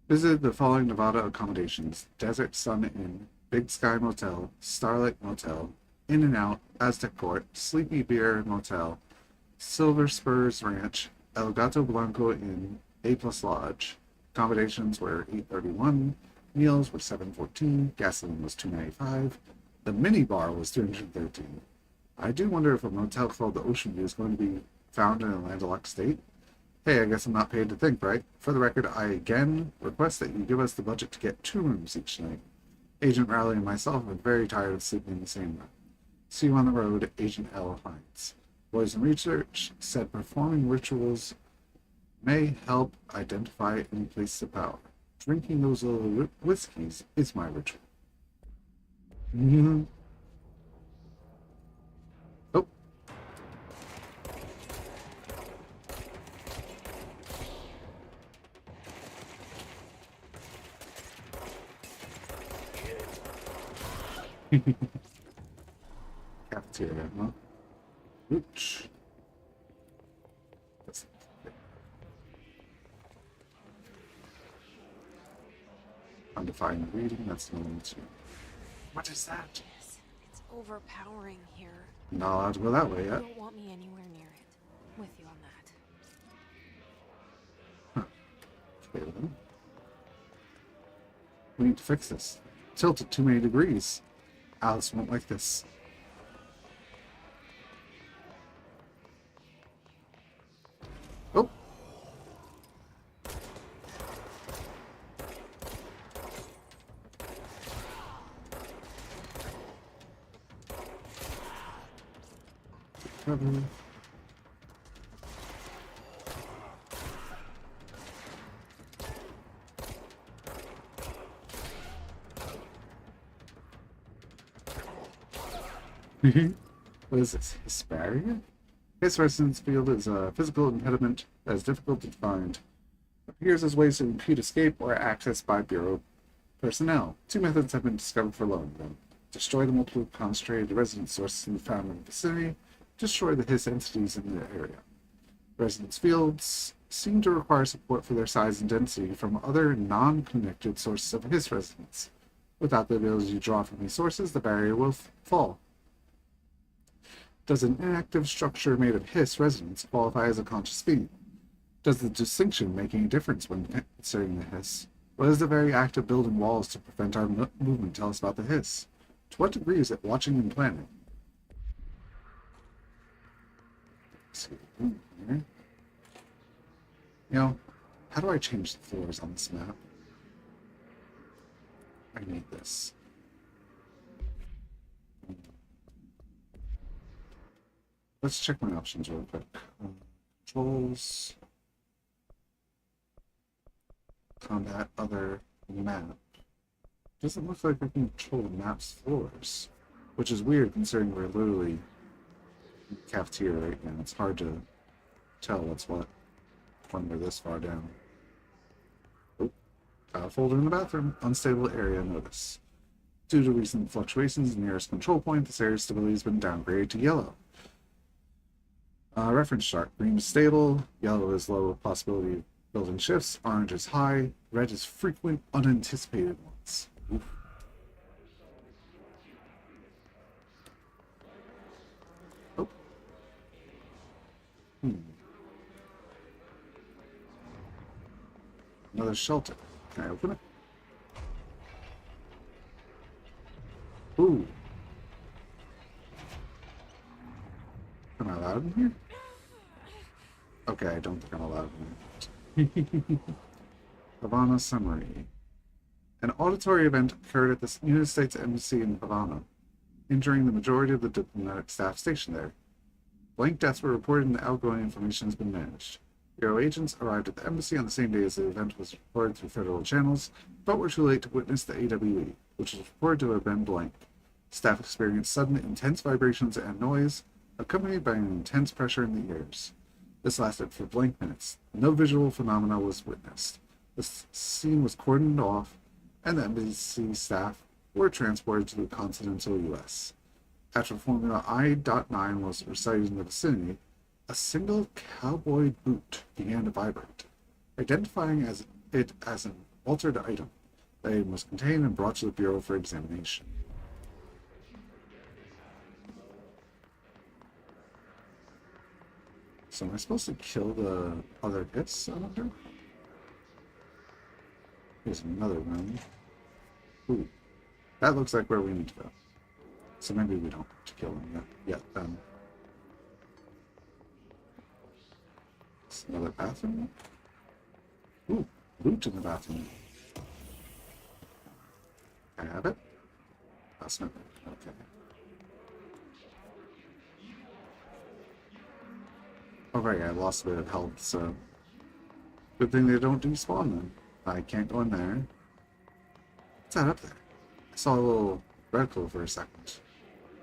Visit the following Nevada accommodations: Desert Sun Inn, Big Sky Motel, Starlight Motel, In and Out, Aztec Court, Sleepy Bear Motel, Silver Spurs Ranch, El Gato Blanco Inn, A Plus Lodge. Accommodations were $831, meals were $714, gasoline was $295, the mini bar was $313. I do wonder if a motel called the Ocean View is going to be found in a landlocked state. Hey, I guess I'm not paid to think, right? For the record, I again request that you give us the budget to get 2 rooms each night. Agent Rowley and myself are very tired of sleeping in the same room. See you on the road, Agent L. Hines. Boys in Research said performing rituals may help identify any place of power. Drinking those little whiskeys is my ritual. Oh. Cafeteria, huh? Ooch. That's undefined reading, that's no one too. What is that? It's overpowering here. Not allowed to go that way You yet. don't want me anywhere near it. With you on that. Okay, then. We need to fix this. Tilted too many degrees. Alice won't like this. Oh. Cover. What is this? Hesperia? His resonance field is a physical impediment that is difficult to define. Appears as ways to impede escape or access by Bureau personnel. 2 methods have been discovered for lowering them. Destroy the multiple concentrated resonance sources found in the vicinity. Destroy the Hiss entities in the area. Resonance fields seem to require support for their size and density from other non-connected sources of Hiss resonance. Without the ability to draw from these sources, the barrier will fall. Does an inactive structure made of Hiss resonance qualify as a conscious being? Does the distinction make any difference when considering the Hiss? What does the very act of building walls to prevent our movement tell us about the Hiss? To what degree is it watching and planning? Let's see. Here. You know, how do I change the floors on this map? I need this. Let's check my options real quick. Controls. Combat, other, map. Doesn't look like I can control the map's floors. Which is weird considering we're literally in the cafeteria right now. It's hard to tell what's what when we're this far down. Oh, folder in the bathroom. Unstable area notice. Due to recent fluctuations in the nearest control point, this area's stability has been downgraded to yellow. Reference chart. Green is stable, yellow is low possibility of building shifts, orange is high, red is frequent, unanticipated ones. Oof. Oh. Another shelter. Can I open it? Ooh. Am I allowed in here? Okay, I don't think I'm allowed in here. Havana summary. An auditory event occurred at the United States Embassy in Havana, injuring the majority of the diplomatic staff stationed there. Blank deaths were reported and the outgoing information has been managed. Bureau agents arrived at the embassy on the same day as the event was reported through federal channels, but were too late to witness the AWE, which was reported to have been blank. Staff experienced sudden intense vibrations and noise, accompanied by an intense pressure in the ears. This lasted for blank minutes. No visual phenomena was witnessed. The scene was cordoned off, and the embassy staff were transported to the continental U.S. After Formula I.9 was recited in the vicinity, a single cowboy boot began to vibrate, identifying it as an altered item. The item was contained and brought to the Bureau for examination. So am I supposed to kill the other hits on her? Here's another room. Ooh, that looks like where we need to go. So maybe we don't have to kill him yet then. It's another bathroom? Ooh, loot in the bathroom. Can I have it? That's not okay. Oh right, I lost a bit of health, so good thing they don't despawn then. I can't go in there. What's that up there? I saw a little reticle for a second.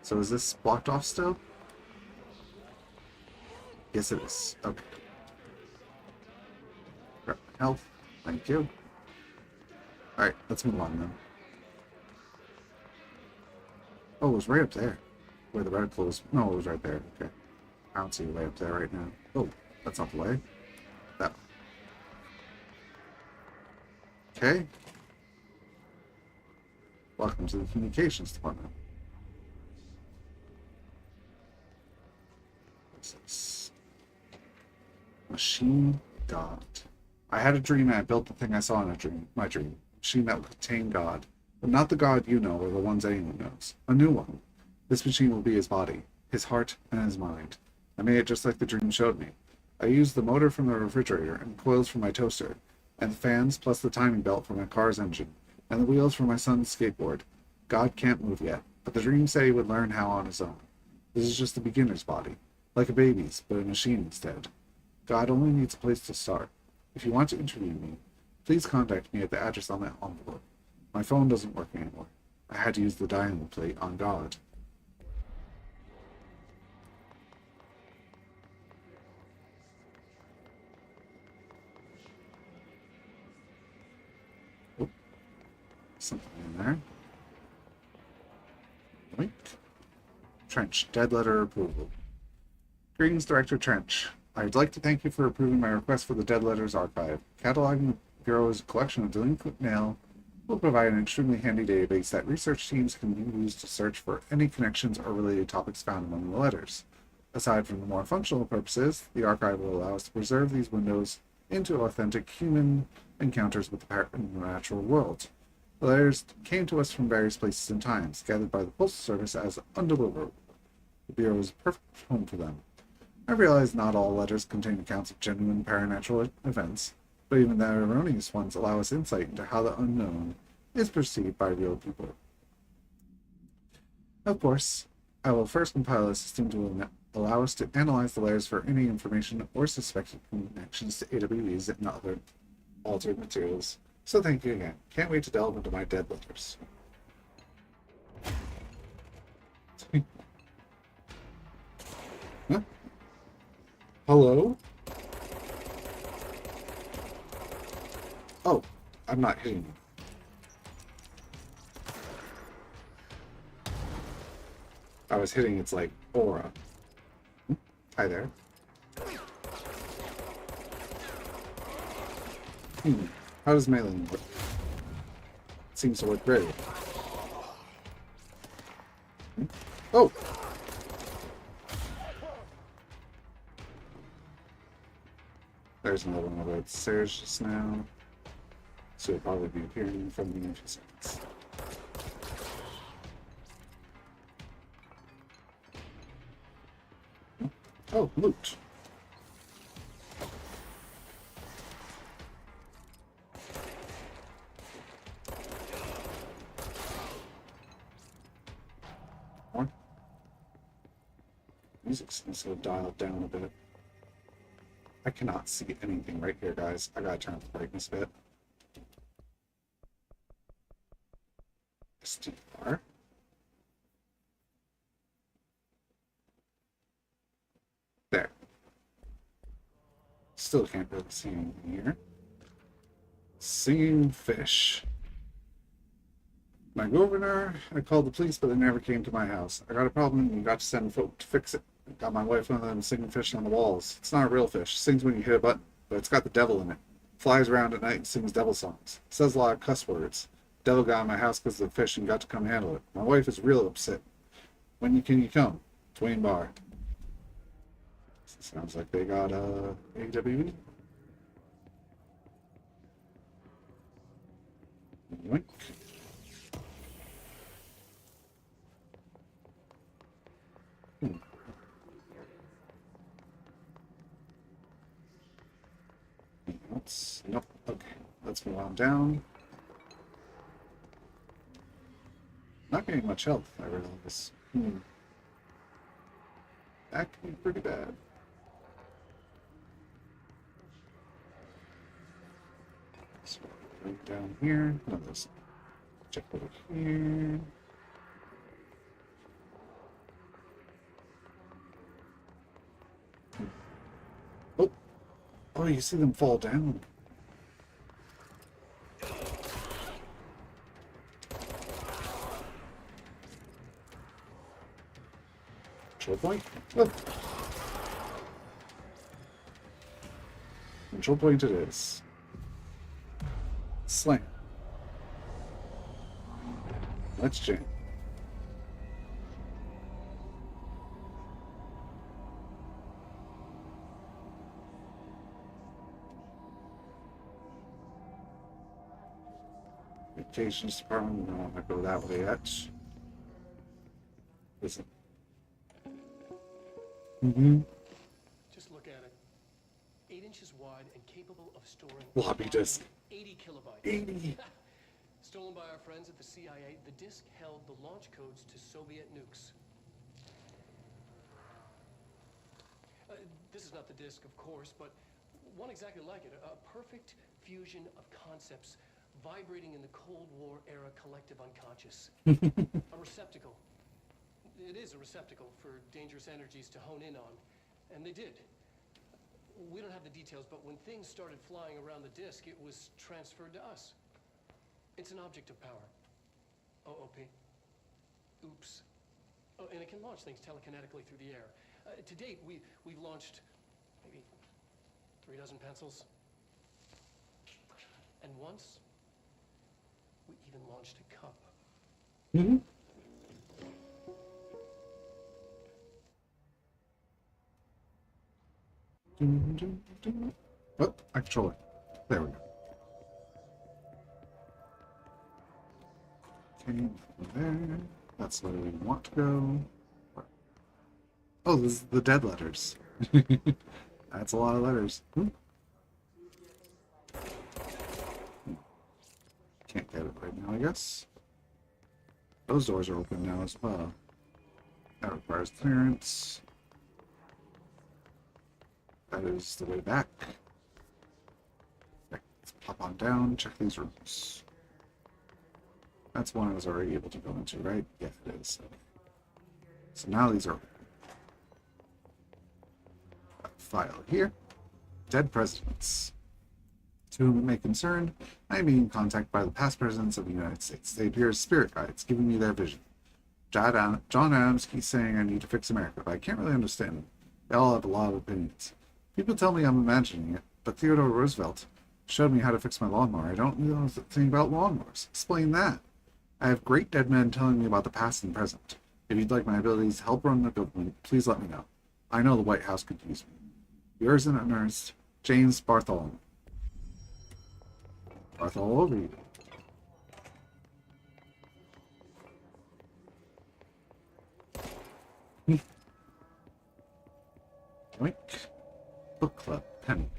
So is this blocked off still? Yes it is. Okay. Grab my health. Thank you. Alright, let's move on then. Oh, it was right up there. Where the reticle was. No, it was right there. Okay. I don't see it way up there right now. Oh, that's not the way. That one. Okay. Welcome to the communications department. What's this? Machine God. I had a dream and I built the thing I saw in my dream. Machine that will contain God. But not the God you know or the ones anyone knows. A new one. This machine will be his body, his heart, and his mind. I made it just like the dream showed me. I used the motor from the refrigerator and coils from my toaster, and the fans plus the timing belt for my car's engine, and the wheels for my son's skateboard. God can't move yet, but the dream said he would learn how on his own. This is just a beginner's body, like a baby's, but a machine instead. God only needs a place to start. If you want to interview me, please contact me at the address on that envelope. My phone doesn't work anymore. I had to use the dialing plate on God. Oh, something in there. Wait. Trench, dead letter approval. Greetings, Director Trench. I'd like to thank you for approving my request for the Dead Letters Archive. Cataloging the Bureau's collection of delinquent mail will provide an extremely handy database that research teams can use to search for any connections or related topics found among the letters. Aside from the more functional purposes, the archive will allow us to preserve these windows into authentic human encounters with the supernatural world. The letters came to us from various places and times, gathered by the Postal Service as undeliverable. The Bureau is a perfect home for them. I realize not all letters contain accounts of genuine paranatural events, but even the erroneous ones allow us insight into how the unknown is perceived by real people. Of course, I will first compile a system to allow us to analyze the letters for any information or suspected connections to AWEs and other altered materials. So thank you again. Can't wait to delve into my dead letters. Huh? Hello? Oh, I'm not hitting you. I was hitting its, like, aura. Hi there. How does melee work? It seems to work great. Oh! There's another one over the stairs just now. So it'll probably be appearing in front of me in a few seconds. Oh, loot. More. Music's also dialed down a bit. I cannot see anything right here, guys. I gotta turn up the brightness a bit. SDR. There. Still can't really see anything here. Singing fish. My governor, I called the police, but they never came to my house. I got a problem and got to send folk to fix it. Got my wife one of them singing fish on the walls. It's not a real fish. Sings when you hit a button, but it's got the devil in it. Flies around at night and sings devil songs. Says a lot of cuss words. Devil got in my house because of the fish and got to come handle it. My wife is real upset. When can you come? Twain Bar. Sounds like they got AWE. Yoink. Nope. Okay, let's move on down. Not getting much health, I realize. That could be pretty bad. So, right down here. No, there's check over here. Oh, you see them fall down. Control point? Look. Control point it is. Slam. Let's jam. Communications department, I don't want to go that way yet. Listen. Just look at it. 8 inches wide and capable of storing Floppy disk. 80 kilobytes. 80. Stolen by our friends at the CIA, the disk held the launch codes to Soviet nukes. This is not the disk, of course, but one exactly like it. A perfect fusion of concepts vibrating in the Cold War era collective unconscious. A receptacle. It is a receptacle for dangerous energies to hone in on. And they did. We don't have the details, but when things started flying around the disk, it was transferred to us. It's an object of power. OOP. Oops. Oh, and it can launch things telekinetically through the air. To date, we've launched maybe 3 dozen pencils. And once, we even launched a cup. Oh, I control it. There we go. Okay, there. That's where we want to go. Oh, this is the dead letters. That's a lot of letters. Can't get it right now, I guess. Those doors are open now as well. That requires clearance. That is the way back. Okay, let's pop on down, check these rooms. That's one I was already able to go into, right? Yeah, it is. So now these are open. File here. Dead presidents. To whom it may concern, I am being contacted by the past presidents of the United States. They appear as spirit guides, giving me their vision. John Adams keeps saying I need to fix America, but I can't really understand them. They all have a lot of opinions. People tell me I'm imagining it, but Theodore Roosevelt showed me how to fix my lawnmower. I don't know a thing about lawnmowers. Explain that. I have great dead men telling me about the past and present. If you'd like my abilities to help run the government, please let me know. I know the White House could use me. Yours in earnest, James Bartholomew. Bartholomew. Yoink. Book Club, Penny.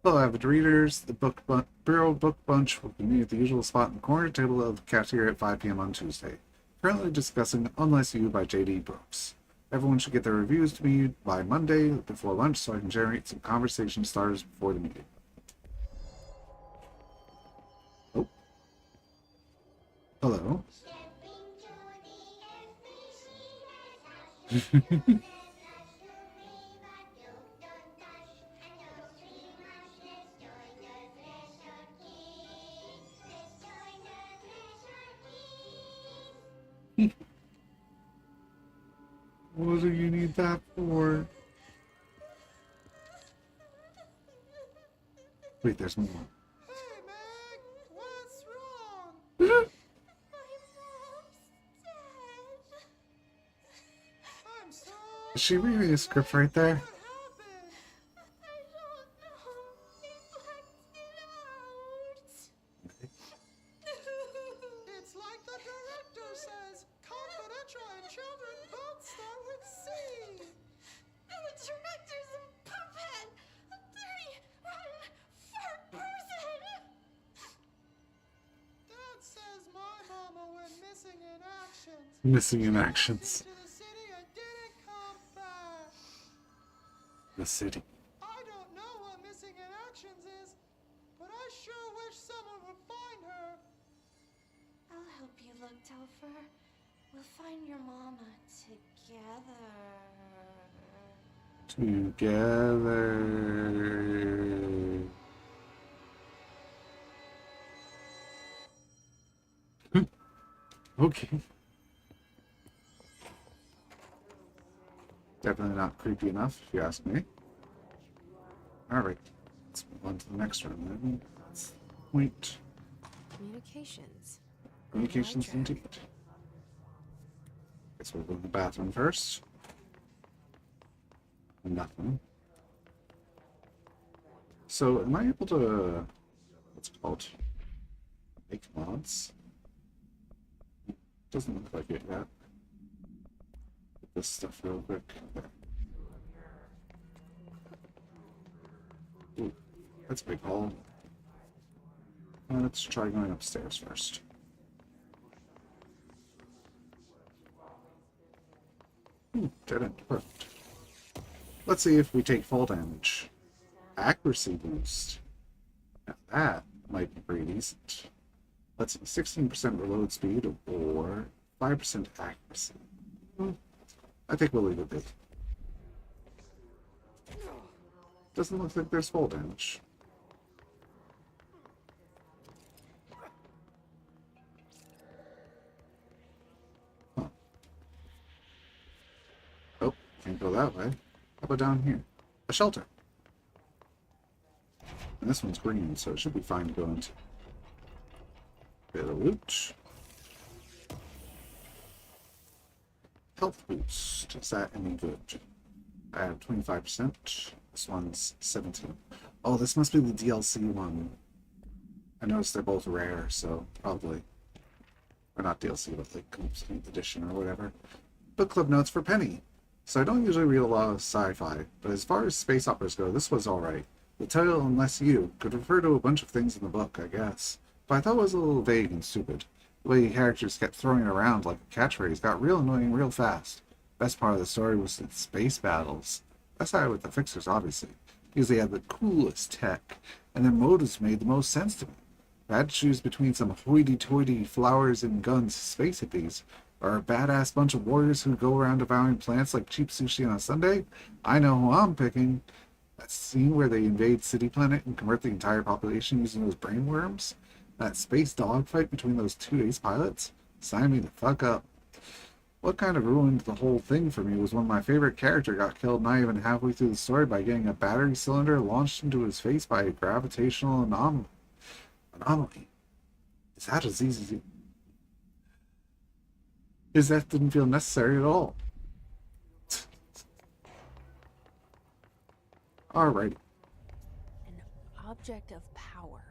Hello, avid readers. The Bureau Book Bunch will meet at the usual spot in the corner table of the cafeteria at 5 p.m. on Tuesday. Currently discussing Unless You by J.D. Brooks. Everyone should get their reviews to me by Monday before lunch so I can generate some conversation starters before the meeting. Oh. Hello. What do you need that for? Wait, there's more. Hey, Meg, what's wrong? My mom's dead. I'm sorry. Is she reading a script right there? What happened? I don't know. They blacked it out. It's like the director says. Confidential and children both start with C. The director's a puppet. A dirty, rotten, fart person. Dad says my mama went missing in action. Missing in actions. To the city and didn't come back. The city. I don't know what missing in actions is, but I sure wish someone would find her. I'll help you look, Telfer. We'll find your mama together. Together. Okay. Definitely not creepy enough, if you ask me. Alright. Let's move on to the next room then. That's point. Communications. Communications On my track. indeed. Guess we'll go to the bathroom first. Nothing. So, am I able to, what's it called, make mods? Doesn't look like it yet. Get this stuff real quick. There. Ooh, that's a big hall. Let's try going upstairs first. Dead end. Perfect. Let's see if we take fall damage. Accuracy boost. Now that might be pretty decent. Let's see, 16% reload speed or 5% accuracy. I think we'll leave it be. Doesn't look like there's fall damage. Huh. Oh, can't go that way. How about down here? A shelter. And this one's green, so it should be fine to go into. Bit of loot. Health boost. Is that any good? I have 25%. This one's 17. Oh, this must be the DLC one. I noticed they're both rare, so probably. Or not DLC, but like complete edition or whatever. Book club notes for Penny. So I don't usually read a lot of sci-fi, but as far as space operas go, this was alright. The title, Unless You, could refer to a bunch of things in the book, I guess. But I thought it was a little vague and stupid. The way characters kept throwing it around like a catchphrase got real annoying real fast. Best part of the story was the space battles. I sided with the Fixers, obviously, because they had the coolest tech, and their motives made the most sense to me. If I had to choose between some hoity-toity flowers and guns space hippies, or a badass bunch of warriors who go around devouring plants like cheap sushi on a Sunday, I know who I'm picking. That scene where they invade City Planet and convert the entire population using those brain worms? That space dogfight between those two ace pilots? Sign me the fuck up. What kind of ruined the whole thing for me was when my favorite character got killed not even halfway through the story by getting a battery cylinder launched into his face by a gravitational anomaly. Is that as easy as his death didn't feel necessary at all. Alrighty. An object of power.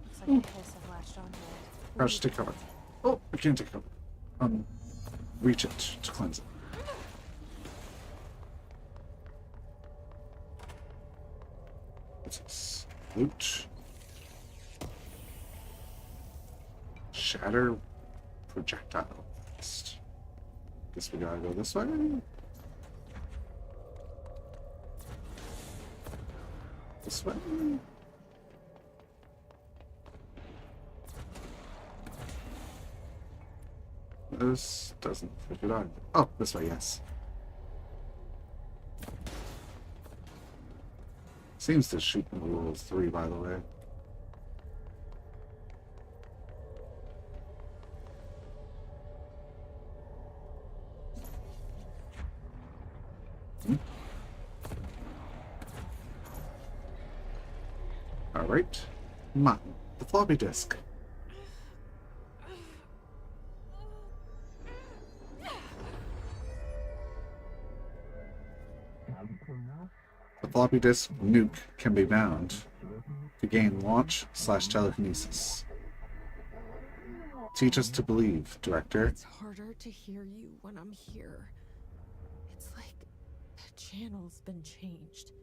Looks like the pulse have latched onto it. Crouch to take cover. Oh, I can't take cover. Reach it to cleanse it. What's this? Loot. Shatter projectile. Guess we gotta go this way. This way. This doesn't fit it either. Oh, this way, yes. Seems to shoot in Rule 3, by the way. Alright. Mutton. The floppy disk. The floppy disk nuke can be bound to gain launch/telekinesis. Teach us to believe, Director. It's harder to hear you when I'm here. It's like the channel's been changed.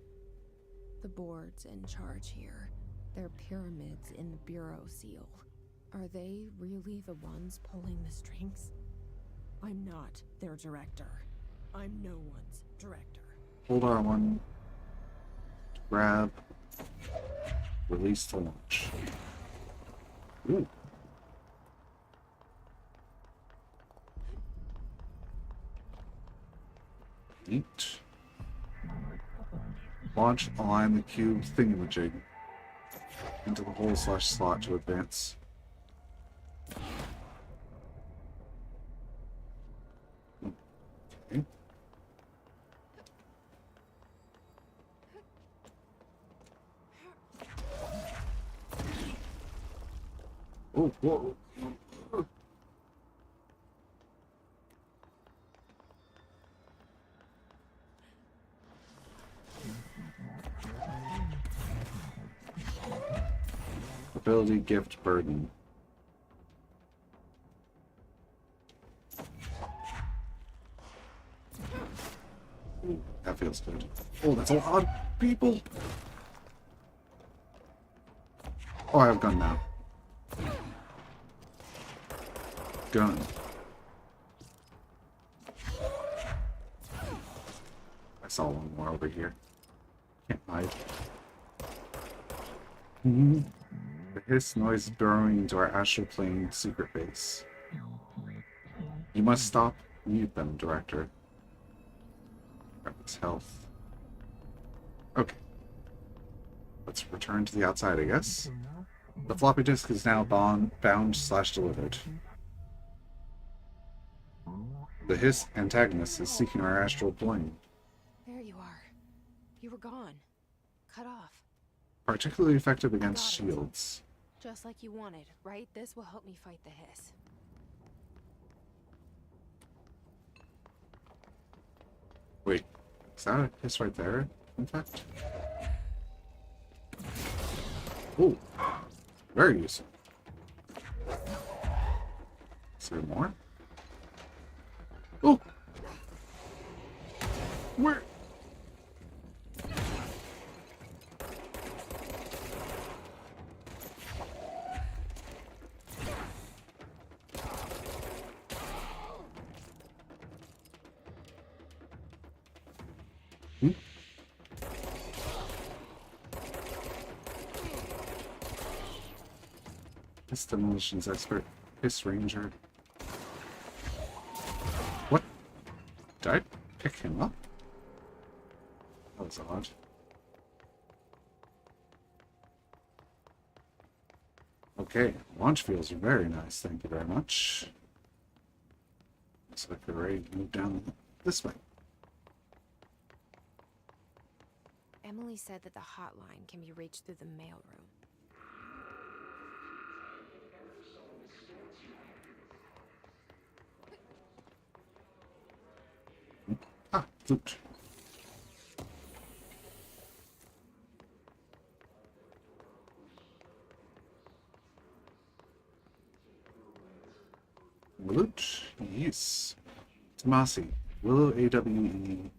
The board's in charge here. They're pyramids in the Bureau seal. Are they really the ones pulling the strings? I'm not their director. I'm no one's director. Hold R1. Grab. Release to launch. Ooh. Neat. Launch, align the cube thingamajig into the hole/slot to advance. Okay. Oh, whoa. Ability gift burden. Ooh, that feels good. Oh, that's a lot of people. Oh, I have gun now. Gun. I saw one more over here. Can't hide. The hiss noise burrowing into our astral plane secret base. You must stop, mute them, Director. Grab his health. Okay. Let's return to the outside, I guess. The floppy disk is now bound/delivered. The hiss antagonist is seeking our astral plane. There you are. You were gone. Cut off. Particularly effective against shields. Just like you wanted, right? This will help me fight the hiss. Wait, is that a hiss right there, in fact? Oh, very useful. Is there more? Oh! Where? This demolitions expert, Hiss Ranger. What? Did I pick him up? That was odd. Okay, launch feels very nice, thank you very much. Looks like we're ready to move down this way. Emily said that the hotline can be reached through the mailroom. Ah, loot. Loot? Yes. Tomasi, Willow AWE.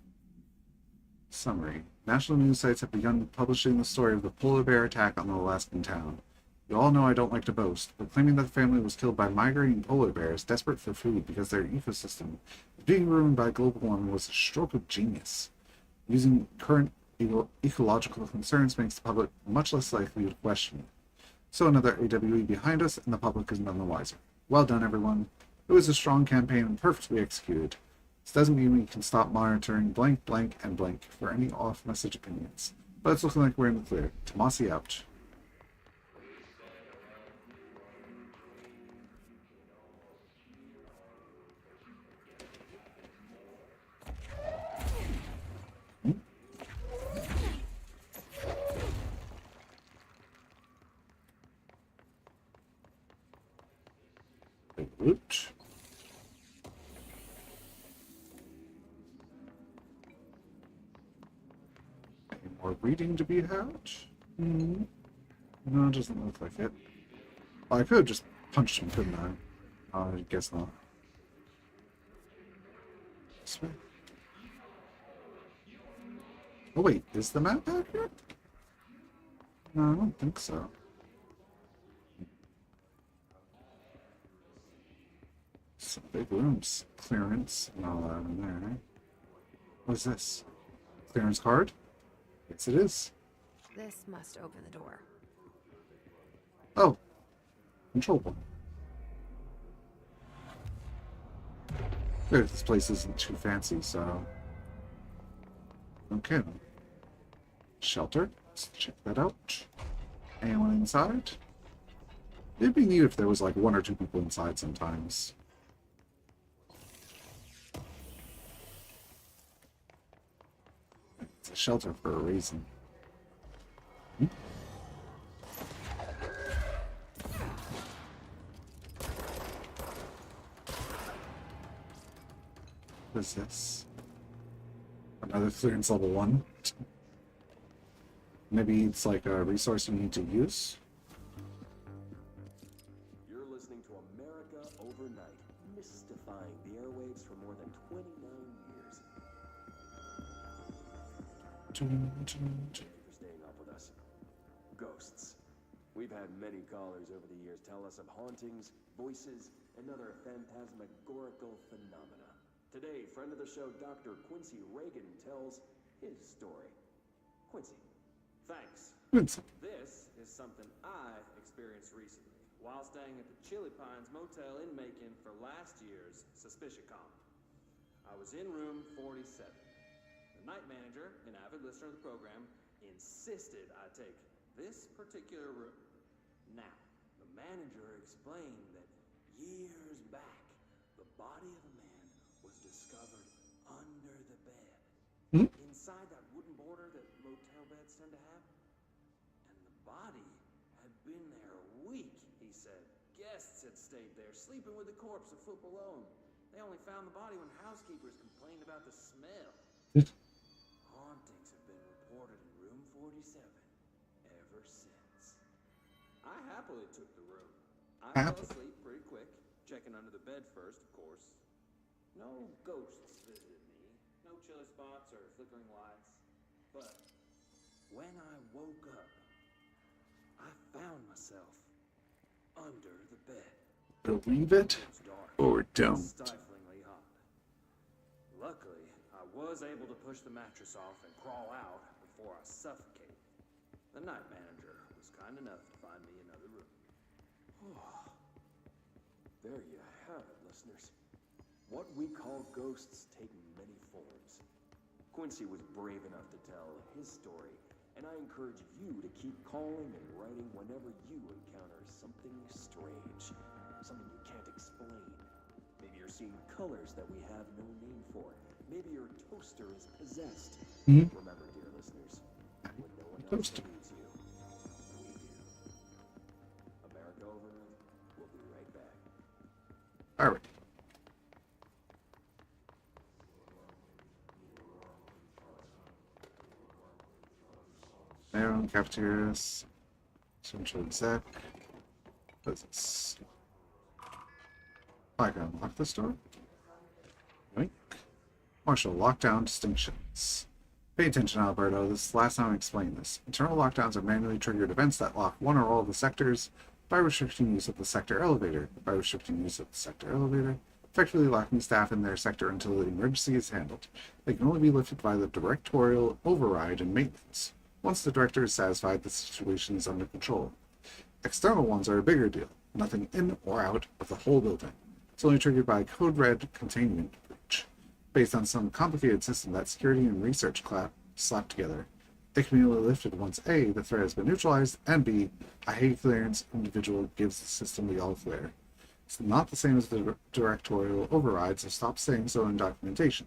Summary. National news sites have begun publishing the story of the polar bear attack on the Alaskan town. You all know I don't like to boast, but claiming that the family was killed by migrating polar bears desperate for food because their ecosystem was being ruined by global warming was a stroke of genius. Using current ecological concerns makes the public much less likely to question it. So another AWE behind us, and the public is none the wiser. Well done, everyone. It was a strong campaign and perfectly executed. This doesn't mean we can stop monitoring blank, blank, and blank for any off-message opinions. But it's looking like we're in the clear. Tomasi out. Loot. Any more reading to be had? No, it doesn't look like it. I could have just punched him, couldn't I? I guess not. This way. Oh wait, is the map back here? No, I don't think so. Some big rooms. Clearance and all that in there. What is this? Clearance card? Yes, it is. This must open the door. Oh. Control point. Good, this place isn't too fancy, so... Okay then. Shelter. Let's check that out. Anyone inside? It'd be neat if there was like one or two people inside sometimes. It's a shelter for a reason. What is this? Another clearance level 1? Maybe it's like a resource you need to use? You're listening to America Overnight, mystifying the airwaves for more than 29 years. Thank you for staying up with us. Ghosts. We've had many callers over the years tell us of hauntings, voices, and other phantasmagorical phenomena. Today, friend of the show, Dr. Quincy Reagan, tells his story. Quincy, thanks. Quincy. This is something I experienced recently while staying at the Chili Pines Motel in Macon for last year's SuspiciaCon. I was in room 47. The night manager, an avid listener of the program, insisted I take this particular room. Now, the manager explained that years back, the body of a man was discovered under the bed, inside that wooden border that motel beds tend to have. And the body had been there a week, he said. Guests had stayed there, sleeping with the corpse a foot below them. They only found the body when housekeepers complained about the smell. Hauntings have been reported in room 47 ever since. I happily took the room. I fell asleep pretty quick, checking under the bed first, of course. No ghosts visited me, no chilly spots or flickering lights. But when I woke up, I found myself under the bed. Believe it It was dark, or don't. stiflingly hot. Luckily, I was able to push the mattress off and crawl out before I suffocated. The night manager was kind enough to find me another room. There you have it, listeners. What we call ghosts take many forms. Quincy was brave enough to tell his story, and I encourage you to keep calling and writing whenever you encounter something strange, something you can't explain. Maybe you're seeing colors that we have no name for. Maybe your toaster is possessed. Remember, dear listeners, when no one else believes you, we do. America Overnight, we'll be right back. Alright. Maron, cafeterias, central exec. What is this? I can unlock this door. Yoink. Marshal, lockdown distinctions. Pay attention, Alberto. This is the last time I explained this. Internal lockdowns are manually triggered events that lock one or all of the sectors by restricting use of the sector elevator. By restricting use of the sector elevator, effectively locking staff in their sector until the emergency is handled. They can only be lifted by the directorial override and maintenance. Once the director is satisfied the situation is under control. External ones are a bigger deal. Nothing in or out of the whole building. It's only triggered by a code red containment breach. Based on some complicated system that security and research slapped together. They can be only lifted once A, the threat has been neutralized, and B, a Hague clearance individual gives the system the all clear. It's not the same as the directorial override, so stop saying so in documentation.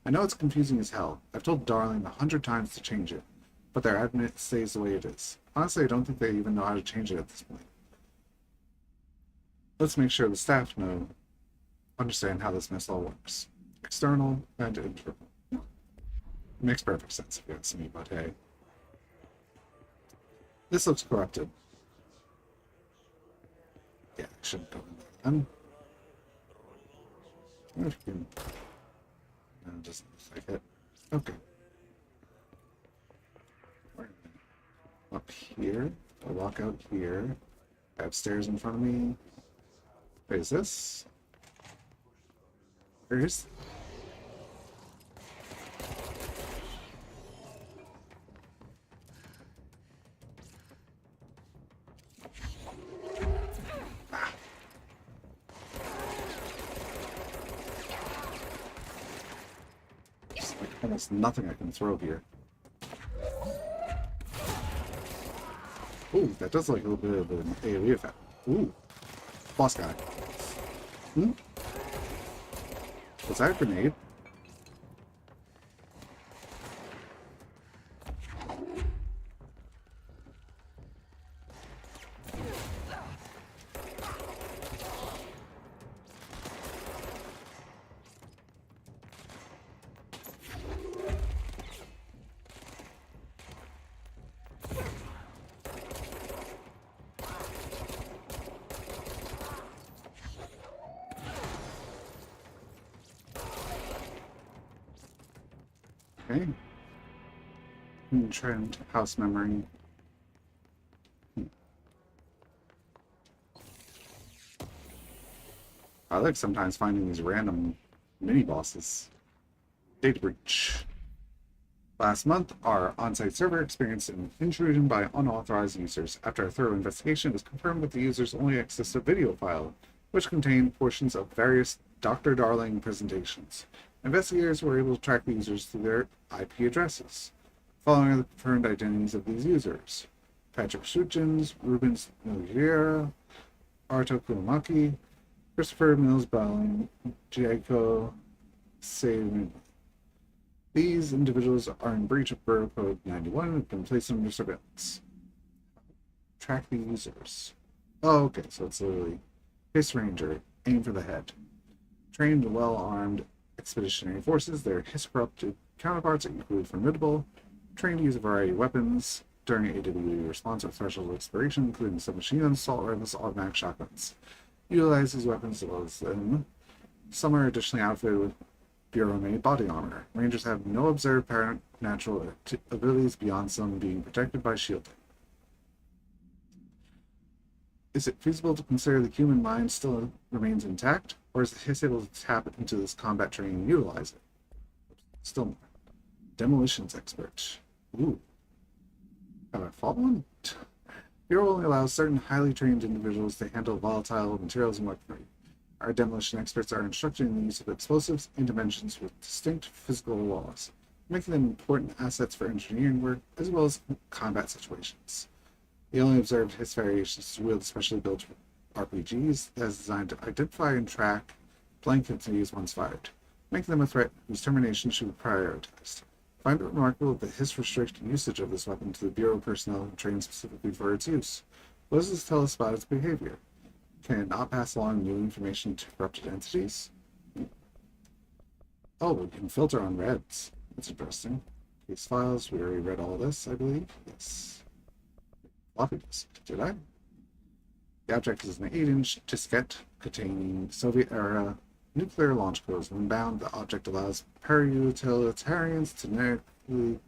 I know it's confusing as hell. I've told Darling 100 times to change it, but their admin stays the way it is. Honestly, I don't think they even know how to change it at this point. Let's make sure the staff understand how this mess all works. External and internal. Makes perfect sense if you ask me, but hey. This looks corrupted. Yeah, I shouldn't go in there then. No, it doesn't look like it. Okay. Up here. I'll walk out here. I have stairs in front of me. What is this? Where is... Almost nothing I can throw here. Ooh, that does like a little bit of an AoE effect. Ooh. Boss guy. Was that a grenade? Okay. Trend, house memory. I like sometimes finding these random mini bosses. Data breach. Last month, our on-site server experienced an intrusion by unauthorized users. After a thorough investigation, it was confirmed that the users only accessed a video file, which contained portions of various Dr. Darling presentations. Investigators were able to track the users through their IP addresses. Following the confirmed identities of these users: Patrick Schuchens, Rubens Nogueira, Arto Kulamaki, Christopher Mills Bowling, Jaco Sayman. These individuals are in breach of Borough Code 91 and have been placed under surveillance. Track the users. Oh, okay, so it's literally Hiss Ranger, aim for the head. Trained and well-armed expeditionary forces, their Hiss-corrupted counterparts include formidable, trained to use a variety of weapons during AWE response or threshold exploration, including submachine guns, assault rifles, automatic shotguns. Utilize these weapons as well as them. Some are additionally outfitted with Bureau-made body armor. Rangers have no observed supernatural abilities beyond some being protected by shielding. Is it feasible to consider the human mind still remains intact, or is the Hiss able to tap into this combat training and utilize it? Still more. Demolitions expert. Ooh. Have I fought one? Bureau only allows certain highly trained individuals to handle volatile materials and weaponry. Our demolition experts are instructed in the use of explosives in dimensions with distinct physical laws, making them important assets for engineering work as well as combat situations. The only observed Hiss variations to wield specially built RPGs that is designed to identify and track blank entities once fired, making them a threat whose termination should be prioritized. I find it remarkable that Hiss restricted usage of this weapon to the Bureau personnel trained specifically for its use. What does this tell us about its behavior? Can it not pass along new information to corrupted entities? Oh, we can filter on reds. That's interesting. Case files, we already read all this, I believe. Yes. Floppy disk, did I? The object is an 8-inch diskette containing Soviet-era nuclear launch codes. When bound, the object allows para-utilitarians to generically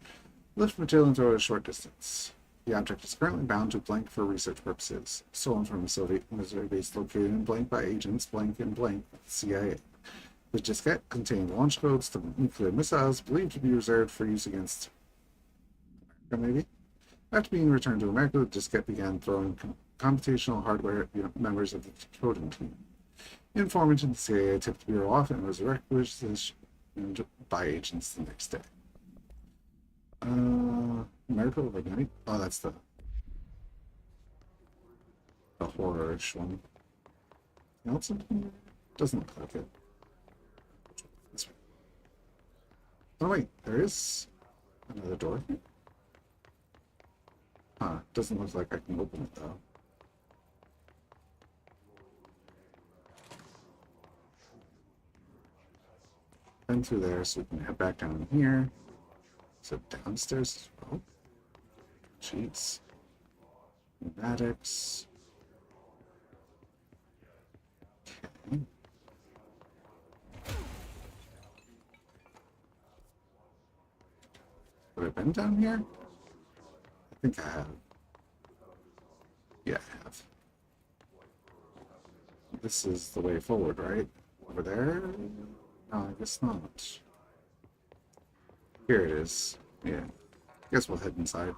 lift material and throw it a short distance. The object is currently bound to blank for research purposes, stolen from a Soviet military base located in blank by agents blank and blank with the CIA. The diskette contained launch codes to nuclear missiles believed to be reserved for use against America, maybe? After being returned to America, the diskette began throwing computational hardware at members of the decoding team. Informant in the CIA tipped the Bureau off and was requisitioned by agents the next day. America Overnight? Oh, that's the horror-ish one. Else in here? Doesn't look like it. This way. Oh wait, there is another door here? Huh, doesn't look like I can open it though. Been through there, so we can head back down here. So downstairs as well. Jeez. Pneumatics. Okay. Have I been down here? I think I have. Yeah, I have. This is the way forward, right? Over there? No, I guess not. Here it is. Yeah. Guess we'll head inside.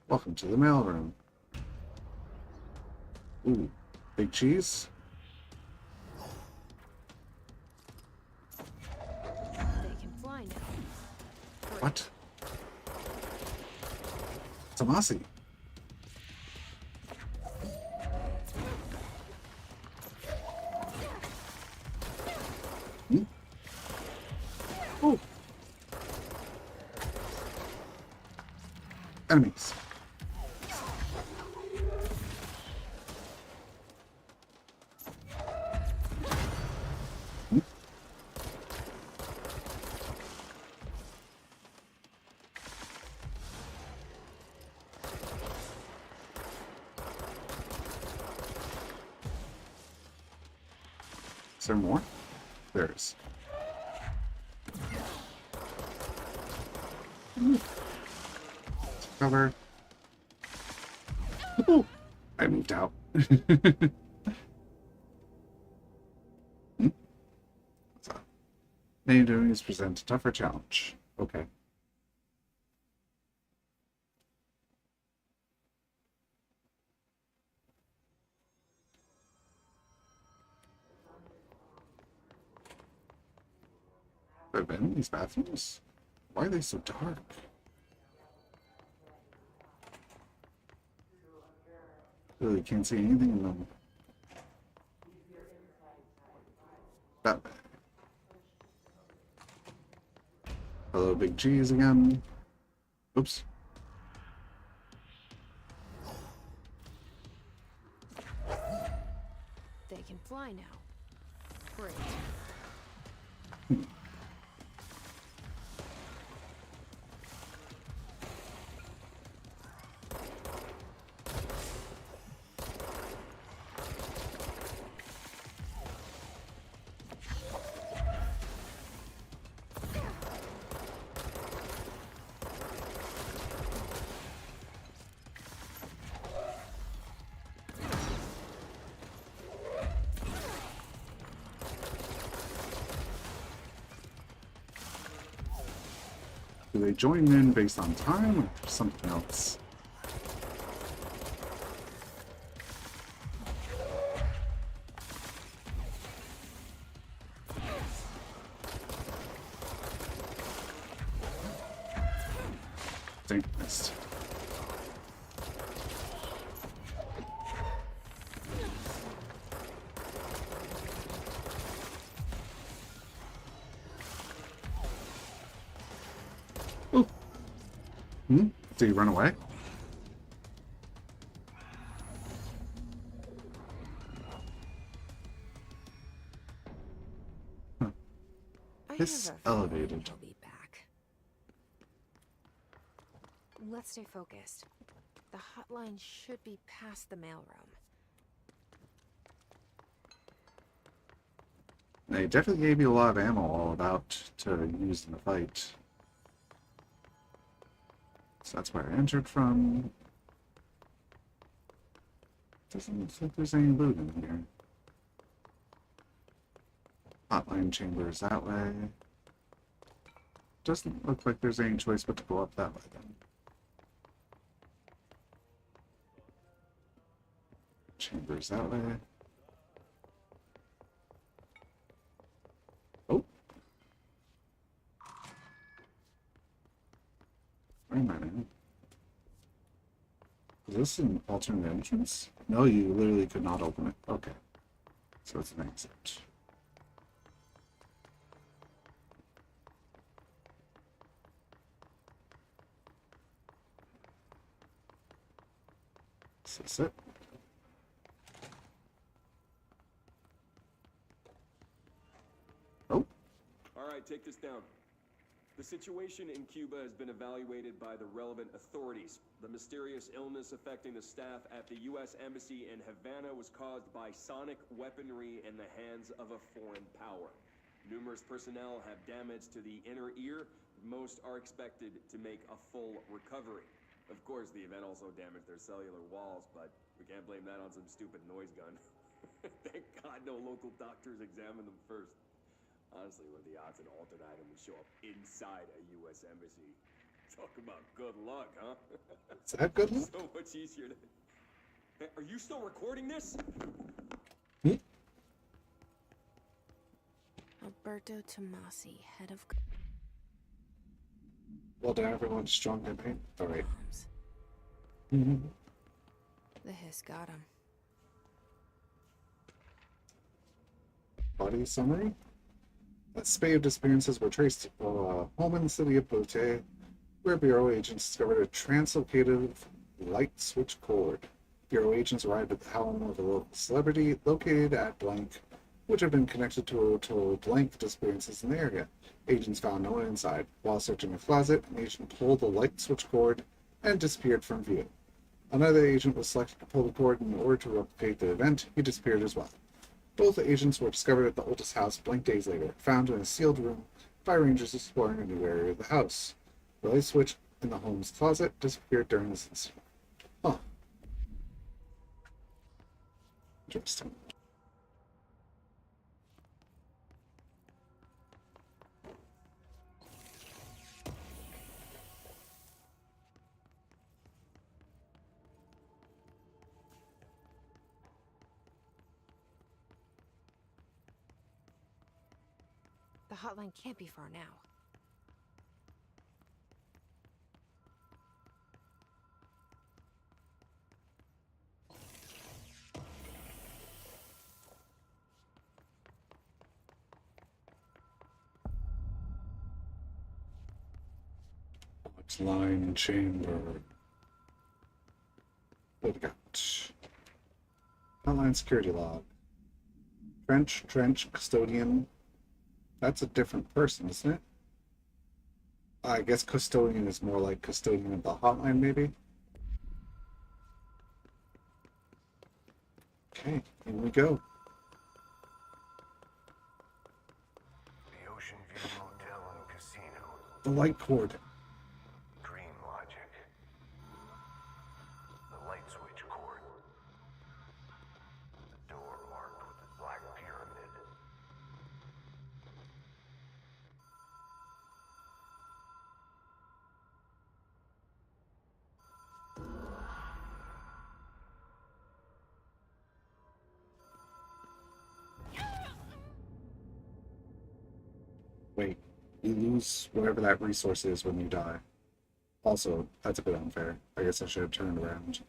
Welcome to the mailroom. Ooh, big cheese? They can fly now. What? Tomasi. Hmm? Oh. Enemies. Hmm? Is there more? There is. Cover. Ooh, I moved out. Hmm? What's up? Named enemies present a tougher challenge. Okay. Have I been in these bathrooms? Why are they so dark? Really can't see anything in them. That bad. Hello, big cheese again. Oops. They can fly now. Great. Do they join in based on time or something else? Dang, missed. Hmm? Did he run away? Huh. This elevated. He'll be back. Let's stay focused. The hotline should be past the mailroom. They definitely gave you a lot of ammo all about to use in the fight. So that's where I entered from. Doesn't look like there's any loot in here. Hotline chambers that way. Doesn't look like there's any choice but to go up that way then. Chambers that way. Oh. Wait a minute. Is this an alternate entrance? No, you literally could not open it. Okay. So it's an exit. Is this it? Oh. All right, take this down. The situation in Cuba has been evaluated by the relevant authorities. The mysterious illness affecting the staff at the U.S. Embassy in Havana was caused by sonic weaponry in the hands of a foreign power. Numerous personnel have damage to the inner ear. Most are expected to make a full recovery. Of course, the event also damaged their cellular walls, but we can't blame that on some stupid noise gun. Thank God no local doctors examined them first. Honestly, what are the odds an altered item would show up inside a U.S. embassy? Talk about good luck, huh? Is that good luck? So much easier to... Hey, are you still recording this? Alberto Tomasi, head of... Well done, everyone. Strong campaign. All right. The hiss got him. Body summary. A spate of disappearances were traced to a home in the city of Bote, where Bureau agents discovered a translocated light switch cord. Bureau agents arrived at the home of a local celebrity located at blank, which had been connected to blank disappearances in the area. Agents found no one inside. While searching a closet, an agent pulled the light switch cord and disappeared from view. Another agent was selected to pull the cord in order to replicate the event. He disappeared as well. Both agents were discovered at the oldest house blank days later, found in a sealed room by rangers exploring a new area of the house. The light switch in the home's closet disappeared during this incident. Huh. Interesting. The hotline can't be far now. Line chamber. What we got? Hotline security log. Trench, custodian. That's a different person, isn't it? I guess custodian is more like custodian of the hotline, maybe? Okay, here we go. The Ocean View Motel and Casino. The light cord. Dream logic. The light switch cord. The door marked with the black pyramid. Wait, you lose whatever that resource is when you die. Also, that's a bit unfair. I guess I should have turned around.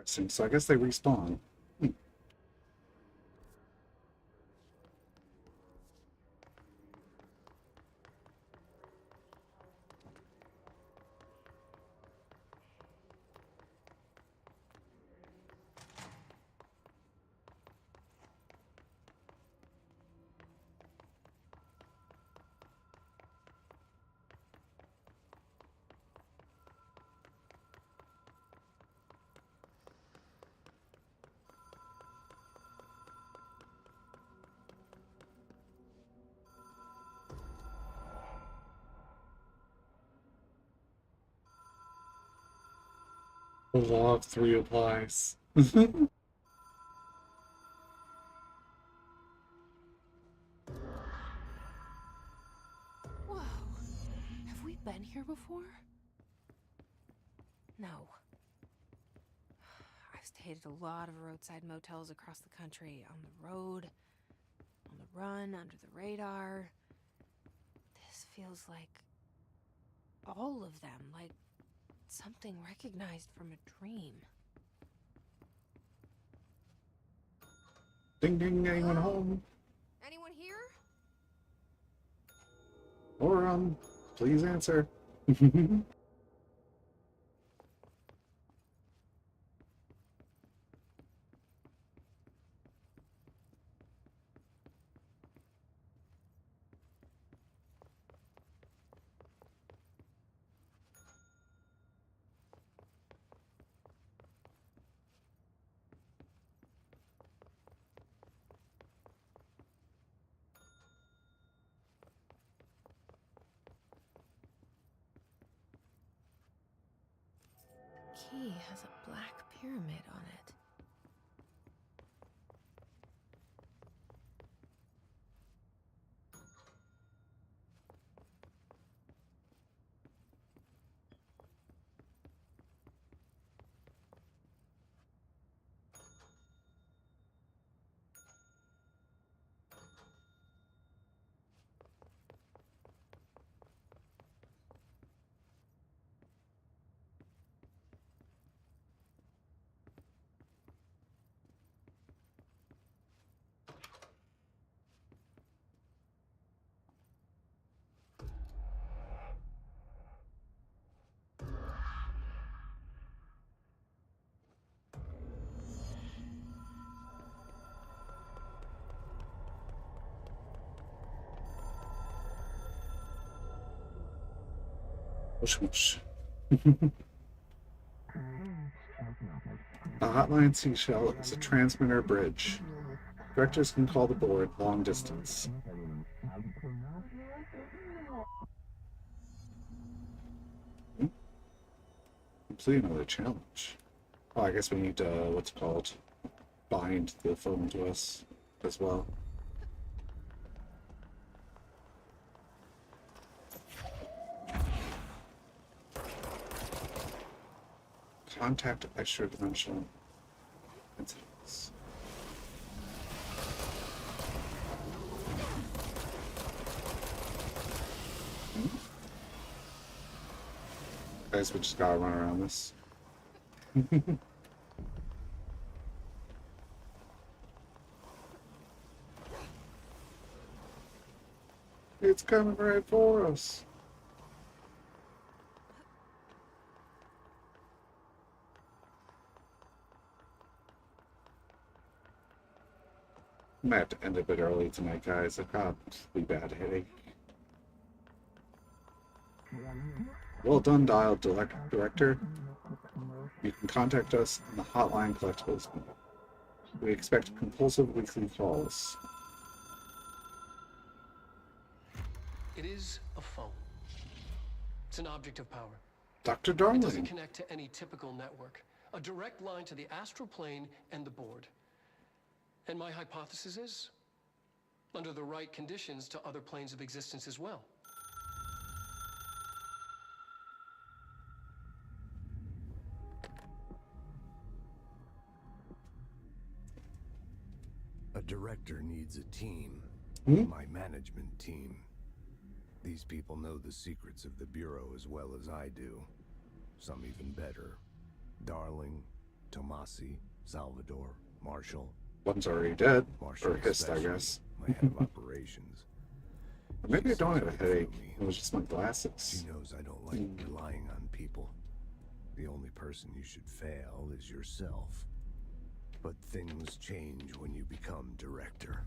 Interesting. So I guess they respawn. The law of three applies. Whoa. Have we been here before? No. I've stayed at a lot of roadside motels across the country, on the road, on the run, under the radar. This feels like all of them, like something recognized from a dream. Ding ding, anyone home? Anyone here? Or, please answer. Key has a black pyramid on it. Whoosh whoosh. A hotline seashell is a transmitter bridge. Directors can call the board long distance. Complete another challenge. Oh, I guess we need to, what's it called? Bind the phone to us as well. Contact extra-dimensional entities. Guys, we just gotta run around this. It's coming right for us. I might have to end a bit early tonight, guys. I've got a really bad headache. Well done, Dial Director. You can contact us on the hotline collectibles. We expect compulsive weekly calls. It is a phone. It's an object of power. Dr. It doesn't Darling. connect to any typical network. A direct line to the astral plane and the board. And my hypothesis is, under the right conditions, to other planes of existence as well. A director needs a team. My management team. These people know the secrets of the Bureau as well as I do. Some even better. Darling, Tomasi, Salvador, Marshall. One's already dead. Marshall Or hissed, I especially, guess. my head of operations. Or maybe I She don't sees have a right through headache. me. It was just my She glasses. knows I don't like relying on people. The only person you should fail is yourself. But things change when you become director.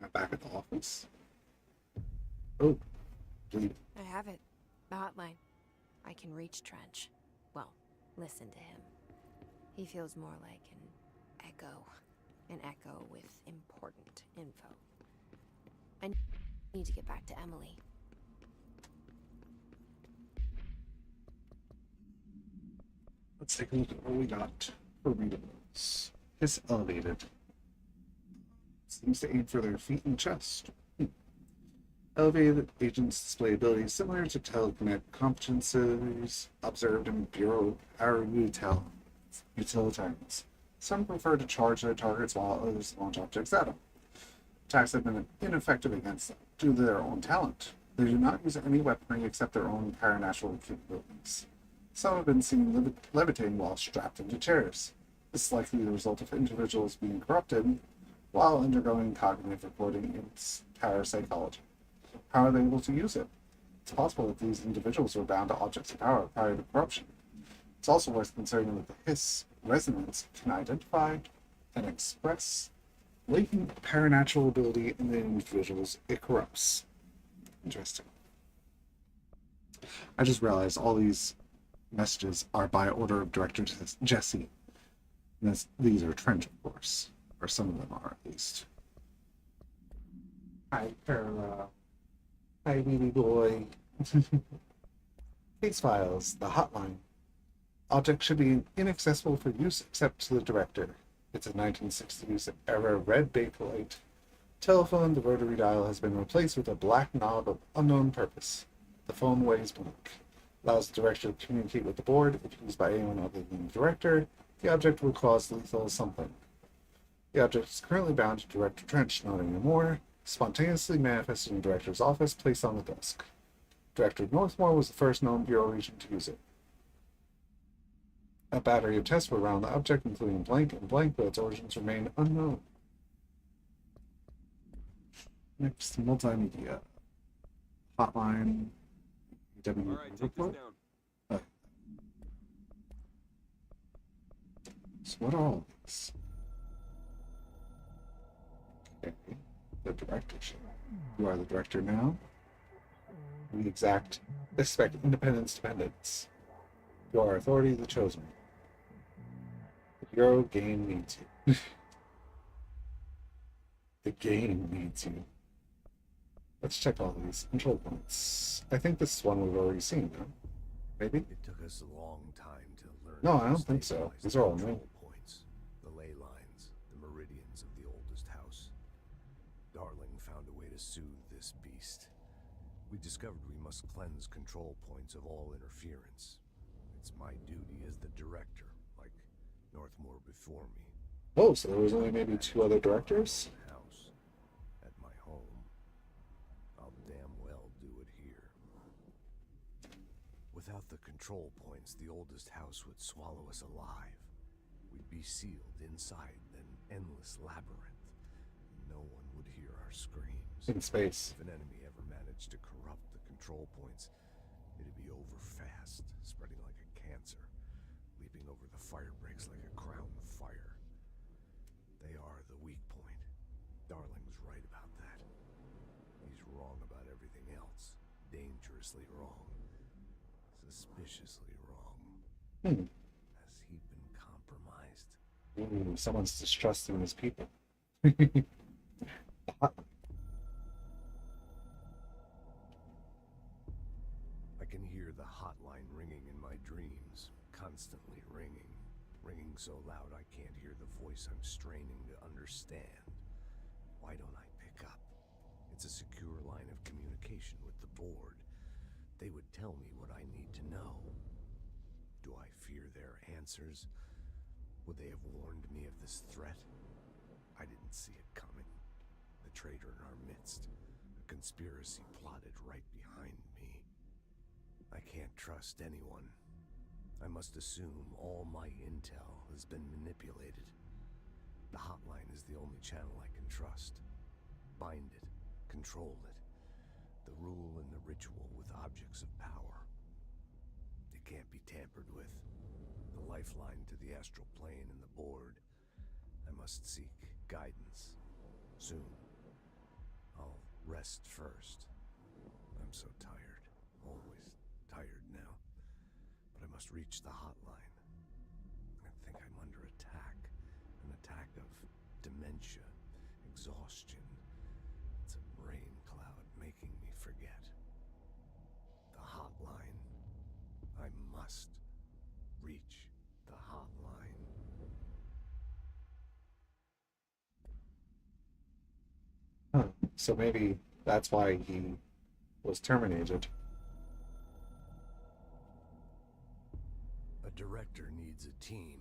I'm back at the office. Oh, bleed. I have it. The hotline. I can reach Trench. Well, listen to him. He feels more like an echo. An echo with important info. I need to get back to Emily. Let's take a look at what we got for readings. Hiss elevated. Seems to aim for their feet and chest. Elevated agents display abilities similar to telekinetic competencies observed in Bureau utilitarians. Some prefer to charge their targets while others launch objects at them. Attacks have been ineffective against them due to their own talent. They do not use any weaponry except their own paranatural capabilities. Some have been seen levitating while strapped into chairs. This is likely the result of individuals being corrupted while undergoing cognitive recording in parapsychology. How are they able to use it? It's possible that these individuals were bound to objects of power prior to corruption. It's also worth considering that the hiss resonance can identify and express latent paranatural ability in the individuals it corrupts. Interesting. I just realized all these messages are by order of Director Jesse. And these are Trench, of course. Or some of them are, at least. Hi, Perla. Hi, baby boy. Case files, the hotline. Object should be inaccessible for use except to the director. It's a 1960s era red bakelite telephone. The rotary dial has been replaced with a black knob of unknown purpose. The phone weighs blank. Allows the director to communicate with the board. If used by anyone other than the director, the object will cause lethal something. The object is currently bound to Director Trench, not anymore. Spontaneously manifested in the director's office, placed on the desk. Director Northmore was the first known Bureau agent to use it. A battery of tests were around the object, including blank and blank, but its origins remain unknown. Next, multimedia. Hotline. All right, take this report. down. So what are all these? Okay. The directorship. You are the director now. We expect independence dependence. You are authority the chosen. The Bureau game needs you. The game needs you. Let's check all these control points. I think this is one we've already seen, huh? Maybe? It took us a long time to learn. No, how I to don't think so. stabilize These the are all control new. points, the ley lines, the meridians of the oldest house. Darling found a way to soothe this beast. We discovered we must cleanse control points of all interference. It's my duty as the director, like Northmore before me. Oh, so there was only maybe 2 other directors? House, at my home. I'll damn well do it here. Without the control points, the oldest house would swallow us alive. We'd be sealed inside an endless labyrinth. No one would hear our screams. In space. If an enemy ever managed to corrupt the control points, it'd be over fast, spreading like a cancer, leaping over the fire breaks like a crown of fire. They are the weak point. Darling's right about that. He's wrong about everything else. Dangerously wrong. Suspiciously wrong. Has he been compromised? Ooh, someone's distrusting his people. I can hear the hotline ringing in my dreams, constantly ringing. Ringing so loud I can't hear the voice I'm straining to understand. Why don't I pick up? It's a secure line of communication with the board. They would tell me what I need to know. Do I fear their answers? Would they have warned me of this threat? I didn't see it coming. The traitor in our midst. A A conspiracy plotted right behind me. I can't trust anyone. I must assume all my intel has been manipulated. The hotline is the only channel I can trust. Bind it, control it. The rule and the ritual with objects of power. It can't be tampered with. The lifeline to the astral plane and the board. I must seek guidance. Soon. I'll rest first. I'm so tired. Always tired now. But I must reach the hotline. I think I'm under attack. An attack of dementia, exhaustion. It's a brain cloud making me forget. The hotline. I must reach the hotline. Huh. So maybe that's why he was terminated. A director needs a team.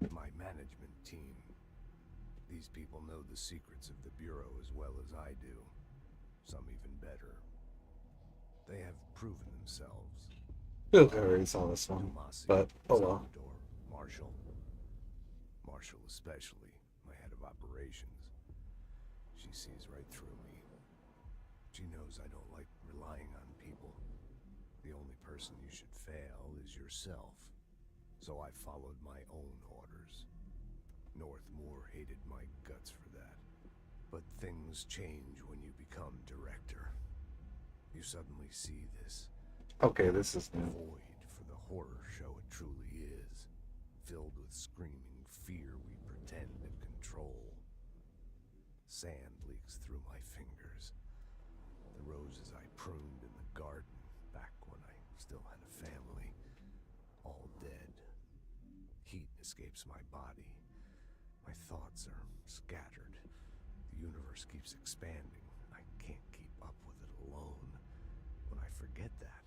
My management team. These people know the secrets of the Bureau as well as I do. Some even better. They have proven themselves. Feel like I already saw this one, Dumasi, but oh well. Salvador, Marshall. Marshall especially, my head of operations. She sees right through me. She knows I don't like relying on people. The only person you should fail is yourself. So I followed my own orders. Northmoor hated my guts for that. But things change when you become director. You suddenly see this. Okay, this is new. Void for the horror show it truly is. Filled with screaming fear we pretend to control. Sand leaks through my fingers. The roses I pruned in the garden back when I still had a family. All dead. Heat escapes my body. My thoughts are scattered. The universe keeps expanding. I can't keep up with it alone. When I forget that,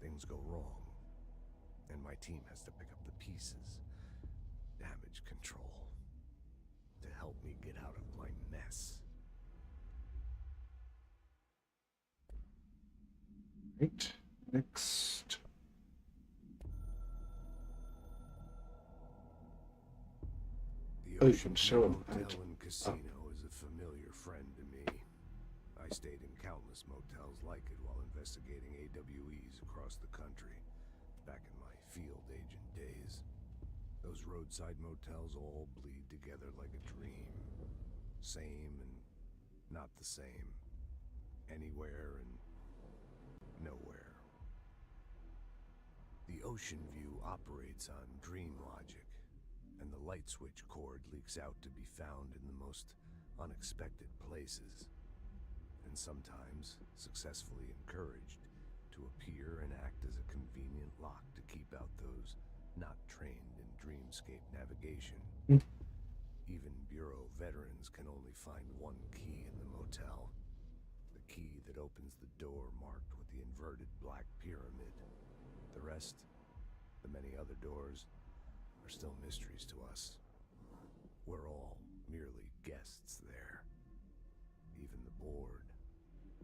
things go wrong. And my team has to pick up the pieces. Damage control. To help me get out of my mess. Right. Next. The Oh, you Ocean can show View him, right? Hotel and Casino is a familiar friend to me. I stayed in countless motels like it while investigating AWEs across the country, back in my field agent days. Those roadside motels all bleed together like a dream. Same and not the same. Anywhere and nowhere. The Ocean View operates on dream logic, and the light switch cord leaks out to be found in the most unexpected places, and sometimes successfully encouraged to appear and act as a convenient lock to keep out those not trained in dreamscape navigation. Even Bureau veterans can only find one key in the motel. The key that opens the door marked with the inverted black pyramid. The rest, the many other doors, are still mysteries to us. We're all merely guests there. Even the board.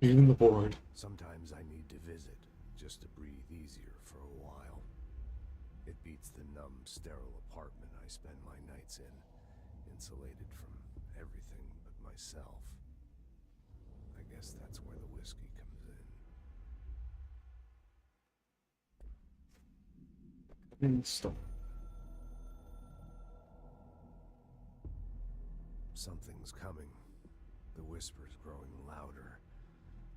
Even the board. Sometimes I need to visit, just to breathe easier for a while. It beats the numb, sterile apartment I spend my nights in, insulated from everything but myself. I guess that's where the whiskey comes in. Install. Something's coming. The whispers growing louder.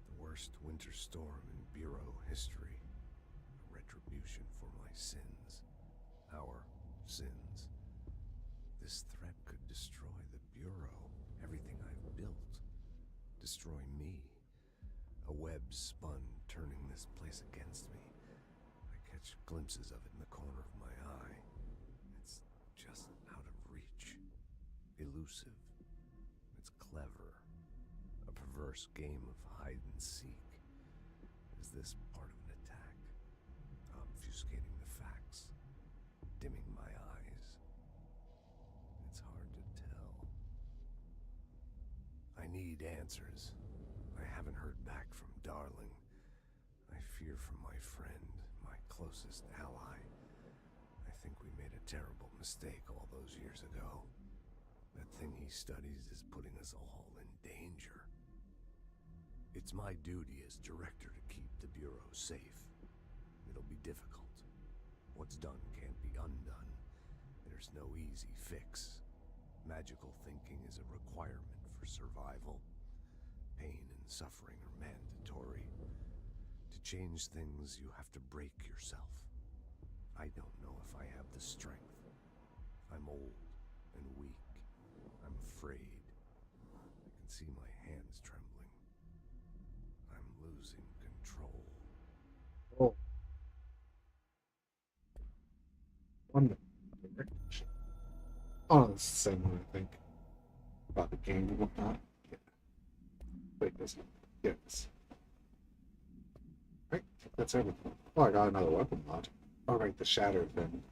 The worst winter storm in Bureau history. A retribution for my sins. Our sins. This threat could destroy the Bureau. Everything I've built. Destroy me. A web spun, turning this place against me. I catch glimpses of it in the corner of my eye. It's just out of reach. Elusive. It's clever. A perverse game of hide and seek. Is this part of an attack? Obfuscating the facts. Dimming my eyes. It's hard to tell. I need answers. I haven't heard back from Darling. I fear for my friend, my closest ally. I think we made a terrible mistake all those years ago. That thing he studies is putting us all in danger. It's my duty as director to keep the Bureau safe. It'll be difficult. What's done can't be undone. There's no easy fix. Magical thinking is a requirement for survival. Pain and suffering are mandatory. To change things, you have to break yourself. I don't know if I have the strength. I'm old and weak. I'm afraid. I can see my hands trembling. I'm losing control. Oh. One direction. Oh, it's the same one, I think. About the game and whatnot. Yeah. Wait, this one. Yes. Right, that's everything. Oh, I got another weapon mod. Alright, the shattered then.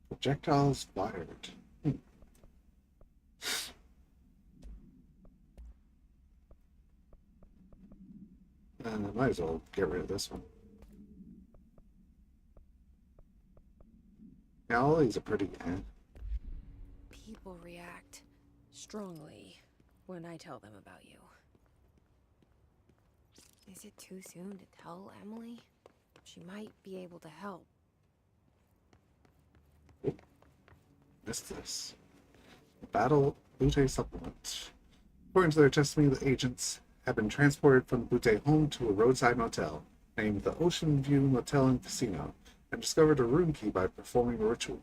Projectiles fired. I might as well get rid of this one. Yeah, all these are pretty People react strongly when I tell them about you. Is it too soon to tell Emily? She might be able to help. Missed this. Battle Butte supplement. According to their testimony, the agents have been transported from Butte home to a roadside motel named the Ocean View Motel and Casino and discovered a room key by performing a ritual.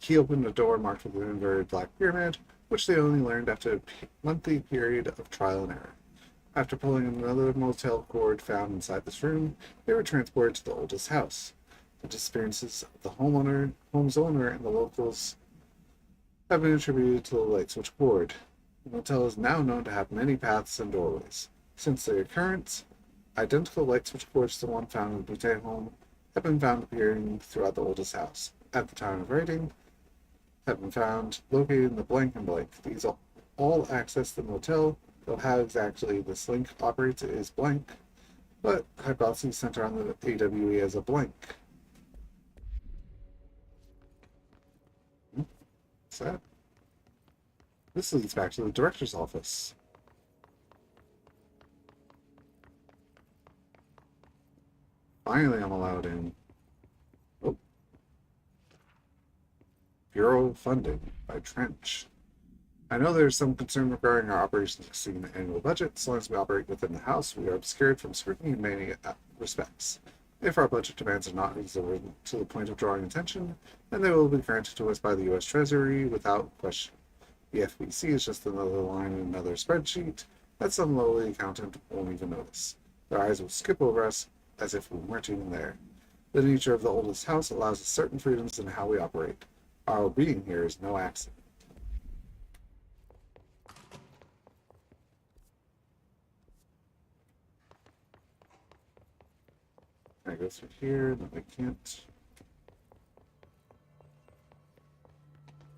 The key opened a door marked with an inverted black pyramid, which they only learned after a lengthy period of trial and error. After pulling another motel cord found inside this room, they were transported to the oldest house. The disappearances of the home's owner, and the locals have been attributed to the light switch cord. The motel is now known to have many paths and doorways. Since the occurrence, identical light switch cords to the one found in the Butte home have been found appearing throughout the oldest house. At the time of writing, have been found located in the blank and blank. These all access the motel, though how exactly this link operates is blank, but hypotheses center on the AWE as a blank. What's that? This leads back to the director's office. Finally, I'm allowed in. Oh. Bureau funding by Trench. I know there's some concern regarding our operations exceeding the annual budget. So long as we operate within the House, we are obscured from scrutiny in many respects. If our budget demands are not exorbitant to the point of drawing attention, then they will be granted to us by the U.S. Treasury without question. The FBC is just another line in another spreadsheet that some lowly accountant won't even notice. Their eyes will skip over us as if we weren't even there. The nature of the oldest house allows us certain freedoms in how we operate. Our being here is no accident. I go through here, no I can't.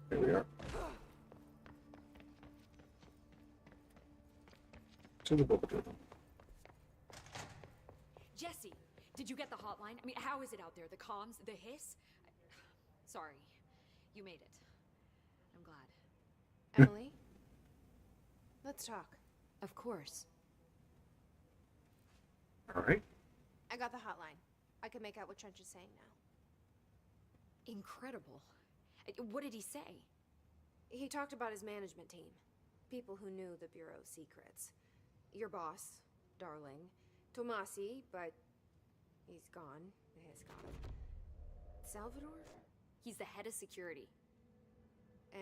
Here we are. To the boardroom. Jesse, did you get the hotline? I mean, how is it out there? The comms, the hiss? Sorry, you made it. I'm glad. Emily? Let's talk. Of course. All right. I got the hotline. I can make out what Trench is saying now. Incredible. What did he say? He talked about his management team. People who knew the Bureau's secrets. Your boss, Darling. Tomasi, but he's gone. He's gone. Salvador? He's the head of security.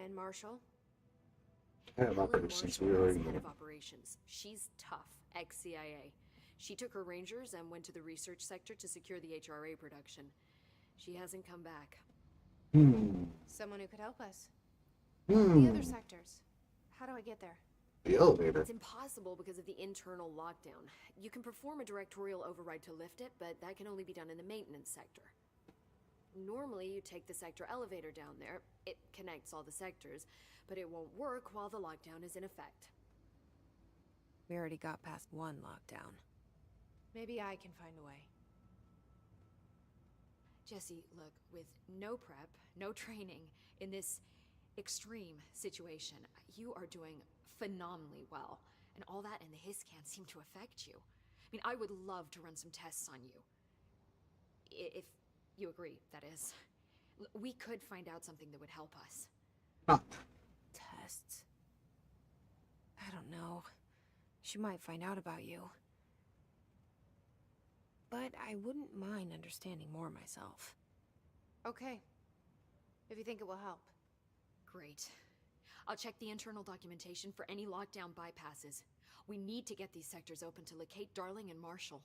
And Marshall? Head of operations, we already Head know. of operations. She's tough, ex-CIA. She took her rangers and went to the research sector to secure the HRA production. She hasn't come back. Someone who could help us. Hmm. The other sectors. How do I get there? The elevator. It's impossible because of the internal lockdown. You can perform a directorial override to lift it, but that can only be done in the maintenance sector. Normally, you take the sector elevator down there. It connects all the sectors, but it won't work while the lockdown is in effect. We already got past one lockdown. Maybe I can find a way. Jesse, look, with no prep, no training, in this extreme situation, you are doing phenomenally well. And all that and the hiss can't seem to affect you. I mean, I would love to run some tests on you. If you agree, that is. We could find out something that would help us. Ah, Tests. I don't know. She might find out about you. But I wouldn't mind understanding more myself. Okay. If you think it will help. Great. I'll check the internal documentation for any lockdown bypasses. We need to get these sectors open to locate Darling and Marshall.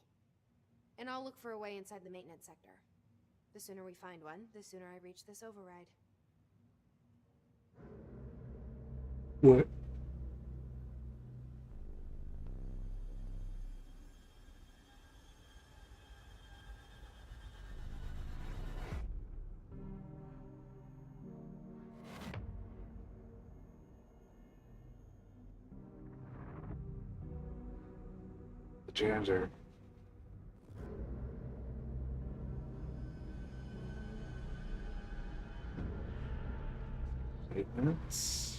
And I'll look for a way inside the maintenance sector. The sooner we find one, the sooner I reach this override. what? The janitor. 8 minutes.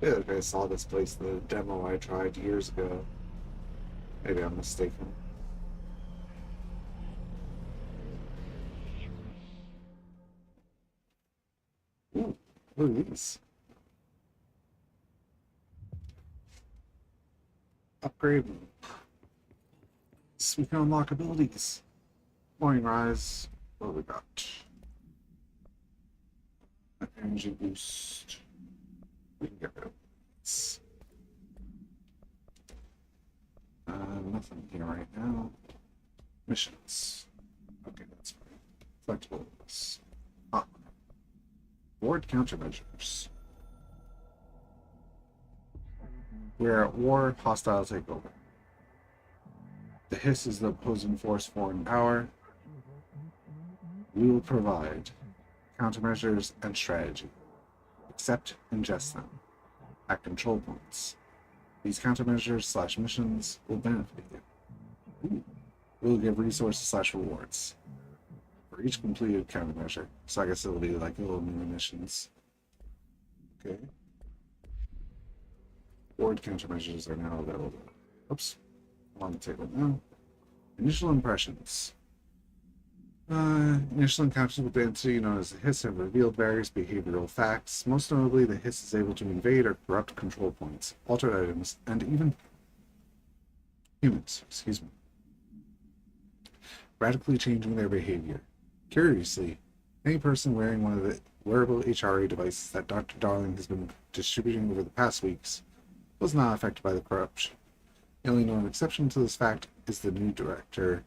I feel like I saw this place in the demo I tried years ago. Maybe I'm mistaken. Ooh, what are these? Upgrade. So we can unlock abilities. Morning rise. What do we got? Energy boost. We can get rid of this. Nothing here right now. Missions. Okay, that's fine. Collectibles. Ah. Ward countermeasures. We're at war, hostile takeover. The Hiss is the opposing force, foreign power. We will provide countermeasures and strategy. Accept, ingest them. At control points. These countermeasures / missions will benefit you. Ooh. We'll give resources / rewards. For each completed countermeasure. So I guess it'll be like little mini missions. Okay. Ward countermeasures are now available. Oops. I'm on the table now. Initial impressions. Initial encounters with the entity known as the Hiss have revealed various behavioral facts. Most notably, the Hiss is able to invade or corrupt control points, alter items, and even humans, radically changing their behavior. Curiously, any person wearing one of the wearable HRA devices that Dr. Darling has been distributing over the past weeks was not affected by the corruption. The only known exception to this fact is the new director,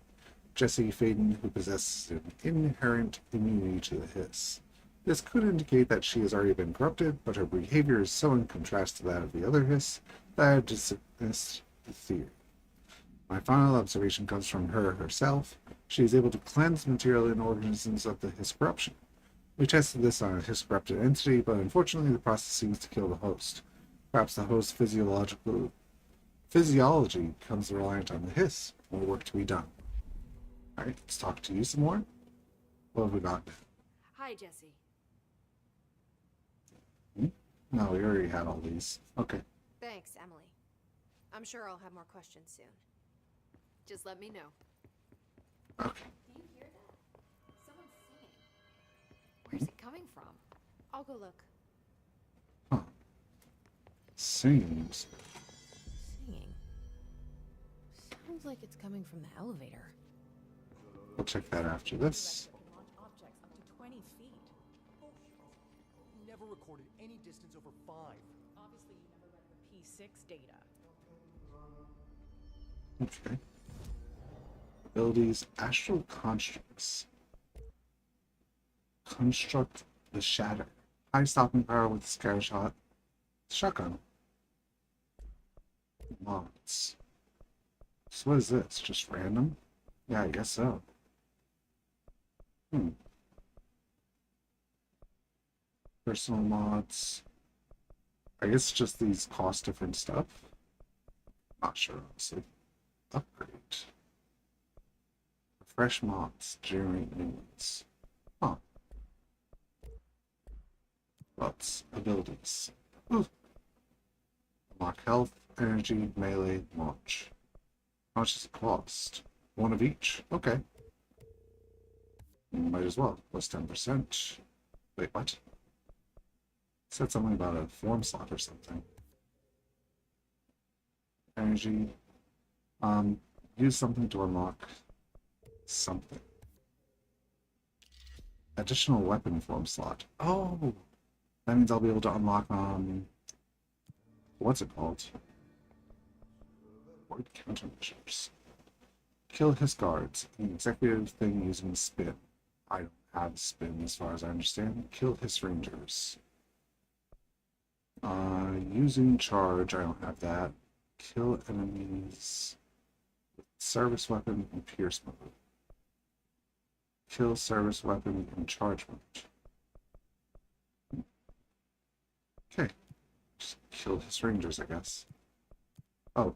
Jesse Faden, who possesses an inherent immunity to the Hiss. This could indicate that she has already been corrupted, but her behavior is so in contrast to that of the other Hiss that I have dismissed the theory. My final observation comes from her herself. She is able to cleanse material in organisms of the Hiss corruption. We tested this on a Hiss corrupted entity, but unfortunately the process seems to kill the host. Perhaps the host's physiology becomes reliant on the Hiss. More work to be done. Alright, let's talk to you some more. What have we got? Hi, Jesse. No, we already had all these. Okay. Thanks, Emily. I'm sure I'll have more questions soon. Just let me know. Okay. Do you hear that? Someone's singing. Where's it coming from? I'll go look. Huh. Sings. Singing. Sounds like it's coming from the elevator. We'll check that after this. Launch objects up to 20 feet. Never recorded any distance over 5. Obviously, you never read the P6 data. Okay. Abilities, astral constructs. Construct the shatter. High stopping power with scare shot. Shotgun. Mods. So what is this? Just random? Yeah, I guess so. Personal mods. I guess just these cost different stuff. Not sure, honestly. Upgrade. Refresh mods. Generate new ones. Huh. Lots. Abilities. Ooh. Unlock health, energy, melee, launch. How much does it cost? One of each? Okay. Might as well. Plus 10%. Wait, what? Said something about a form slot or something. Energy. Use something to unlock something. Additional weapon form slot. Oh! That means I'll be able to unlock, what's it called? Word countermeasures. Kill his guards. An executive thing using spin. I don't have spin as far as I understand. Kill his rangers. Using charge, I don't have that. Kill enemies with service weapon and pierce mode. Kill service weapon in charge mode. Okay. Just kill his rangers, I guess. Oh,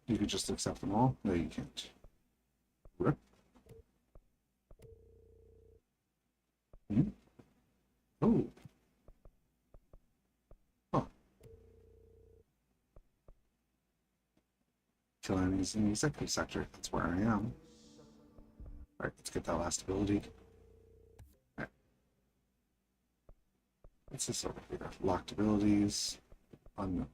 you could just accept them all? No, you can't. Rip. Oh. Huh. Kill enemies in the executive sector. That's where I am. Alright, let's get that last ability. Alright. What's this over here? Locked abilities. Unknown.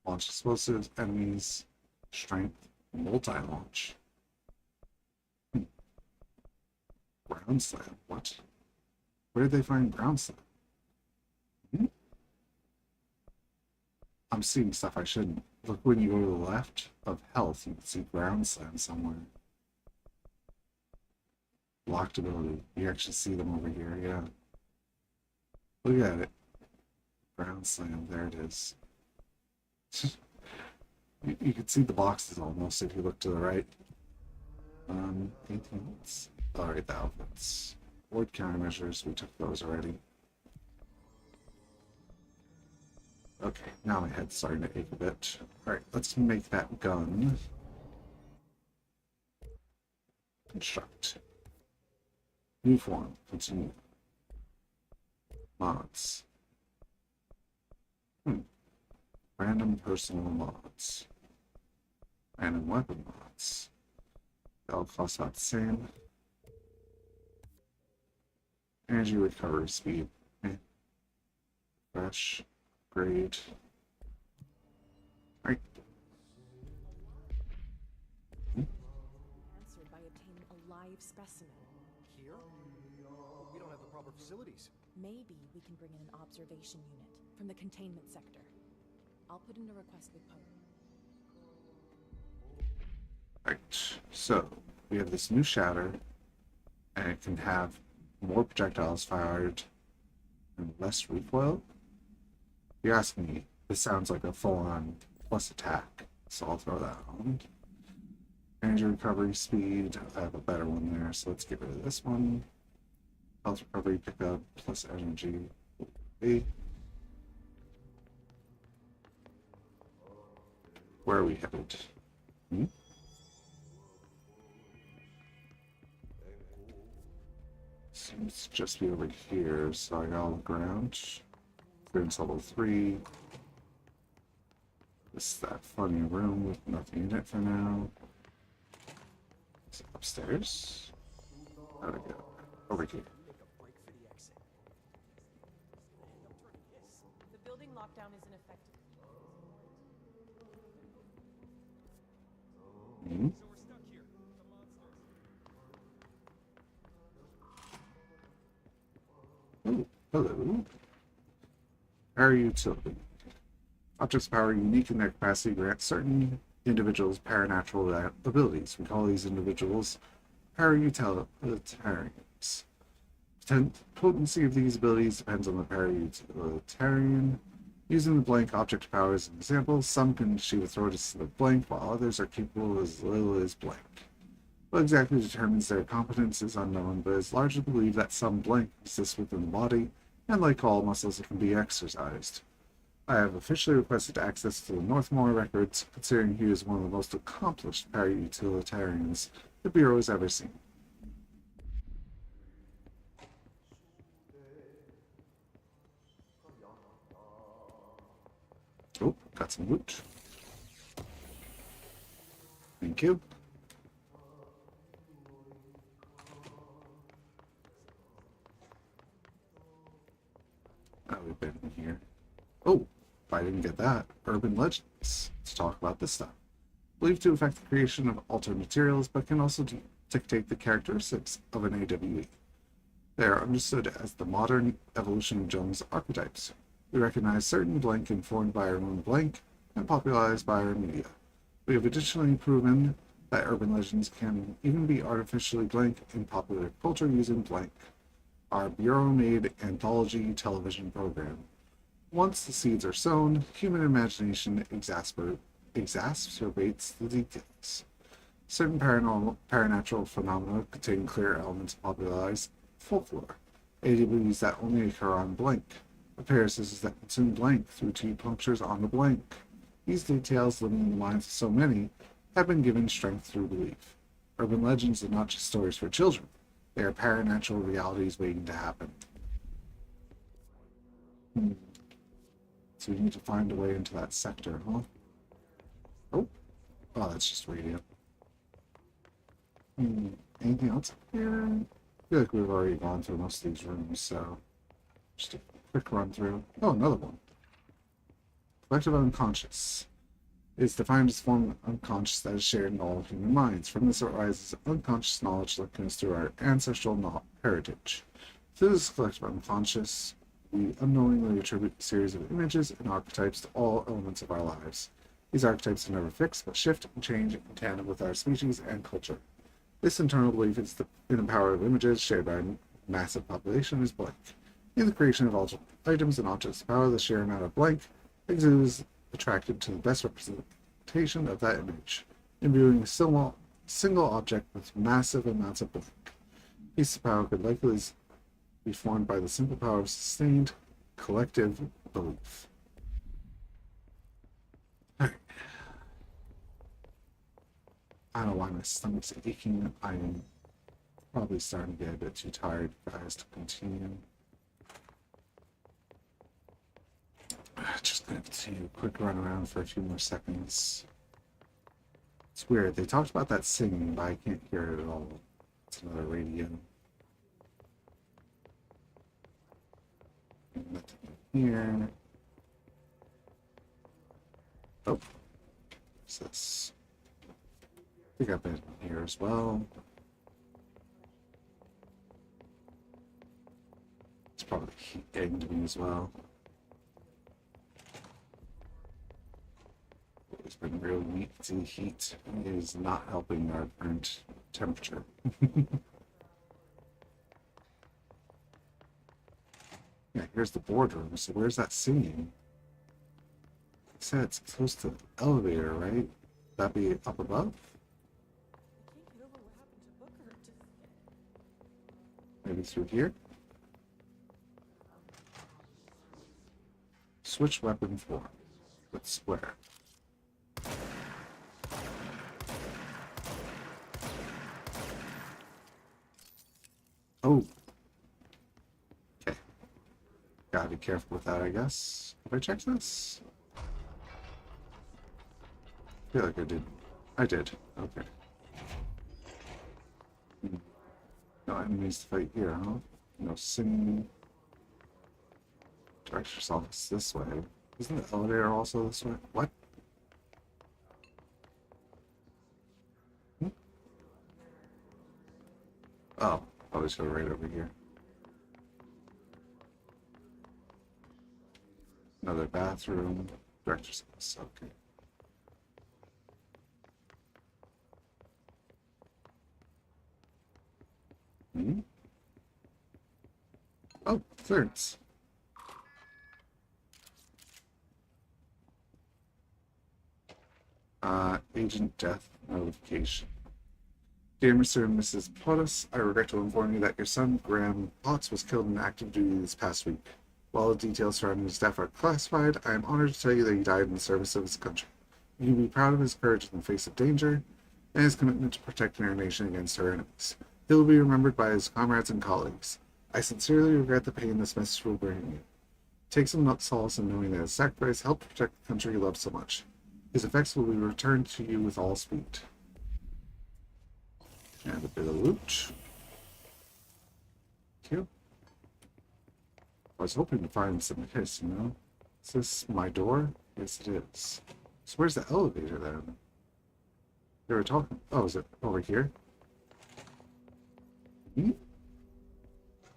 Launch explosives, enemies, strength, multi-launch. Ground slam. What? Where did they find ground slam? I'm seeing stuff I shouldn't. Look, when you go to the left of health, you can see ground slam somewhere. Locked ability. You actually see them over here, yeah. Look at it. Ground slam, there it is. You can see the boxes almost if you look to the right. Anything else? Alright, the outfits. Ward countermeasures, we took those already. Okay, now my head's starting to ache a bit. Alright, let's make that gun. Construct. New form, continue. Mods. Random personal mods. Random weapon mods. They all cost about the same. Energy recovery speed. Fresh. Grade. Alright. Answered by obtaining a live specimen. Here? We don't have the proper facilities. Maybe we can bring in an observation unit from the containment sector. I'll put in a request with Pope. Right, so we have this new shatter, and it can have more projectiles fired and less recoil. If you ask me, this sounds like a full-on plus attack, so I'll throw that on. Energy recovery speed, I have a better one there, so let's get rid of this one. Health recovery pickup plus energy. Okay. Where are we headed? Seems to just be over here, so I gotta look around. Clearance level 3. This is that funny room with nothing in it for now. Is it upstairs? How'd it go? Over here. The building lockdown isn't effective. Oh, hello. Power utility. Objects power unique in their capacity grant certain individuals' paranatural abilities. We call these individuals parautilitarians. Potency of these abilities depends on the parautilitarian. Using the blank object power as an example, some can achieve a throw distance of blank, while others are capable as little as blank. What exactly determines their competence is unknown, but it is largely believed that some blank exists within the body, and like all muscles, it can be exercised. I have officially requested access to the Northmore records, considering he is one of the most accomplished parautilitarians the Bureau has ever seen. Oh, got some loot. Thank you. Oh, we've been in here. Oh, if I didn't get that, urban legends. Let's talk about this stuff. Believed to affect the creation of altered materials, but can also dictate the characteristics of an AWE. They are understood as the modern evolution of Jones archetypes. We recognize certain blank informed by our own blank and popularized by our media. We have additionally proven that urban legends can even be artificially blank in popular culture using blank, our Bureau-made anthology television program. Once the seeds are sown, human imagination exacerbates the details. Certain paranatural phenomena contain clear elements of popularized folklore. AWEs that only occur on blank. Appearances that consume blank through two punctures on the blank. These details, living in the minds of so many, have been given strength through belief. Urban legends are not just stories for children. They are paranatural realities waiting to happen. So we need to find a way into that sector, huh? Oh, that's just radio. Anything else up here? I feel like we've already gone through most of these rooms, so just a quick run through. Oh, another one. Collective unconscious. It's defined as a form of unconscious that is shared in all human minds. From this arises unconscious knowledge that comes through our ancestral heritage. Through this collective unconscious, we unknowingly attribute a series of images and archetypes to all elements of our lives. These archetypes are never fixed, but shift and change in tandem with our species and culture. This internal belief in the power of images shared by a massive population is blank. In the creation of all items and objects of power, the sheer amount of blank is attracted to the best representation of that image, imbuing a single object with massive amounts of blank. Piece of power could likely be formed by the simple power of sustained collective belief. Alright. I don't know why my stomach's aching. I am probably starting to get a bit too tired, guys, to continue. Just gonna continue a quick run around for a few more seconds. It's weird. They talked about that singing, but I can't hear it at all. It's another radio. Nothing here. Oh, what's this? I think I've been here as well. It's probably getting to me as well. It's been real weak to the heat. It is not helping our current temperature. Yeah, here's the boardroom. So where's that singing? It said it's close to the elevator, right? That be up above? Maybe through here? Switch weapon form. Let's square. Oh. Okay. Gotta be careful with that, I guess. Have I checked this? I feel like I did. I did. Okay. No enemies to fight here, huh? No singing. Direct yourself this way. Isn't the elevator also this way? What? Oh, I'll just go right over here. Another bathroom. Direct yourself. Okay. clearance. Agent death notification. Dear Mr. and Mrs. Potts, I regret to inform you that your son, Graham Potts, was killed in active duty this past week. While the details surrounding his death are classified, I am honored to tell you that he died in the service of his country. You can be proud of his courage in the face of danger and his commitment to protecting our nation against her enemies. He will be remembered by his comrades and colleagues. I sincerely regret the pain this message will bring you. Take some solace in knowing that his sacrifice helped protect the country you love so much. His effects will be returned to you with all speed. And a bit of loot. Thank you. I was hoping to find some hiss, you know? Is this my door? Yes, it is. So where's the elevator then? They were talking. Oh, is it over here? Hmm?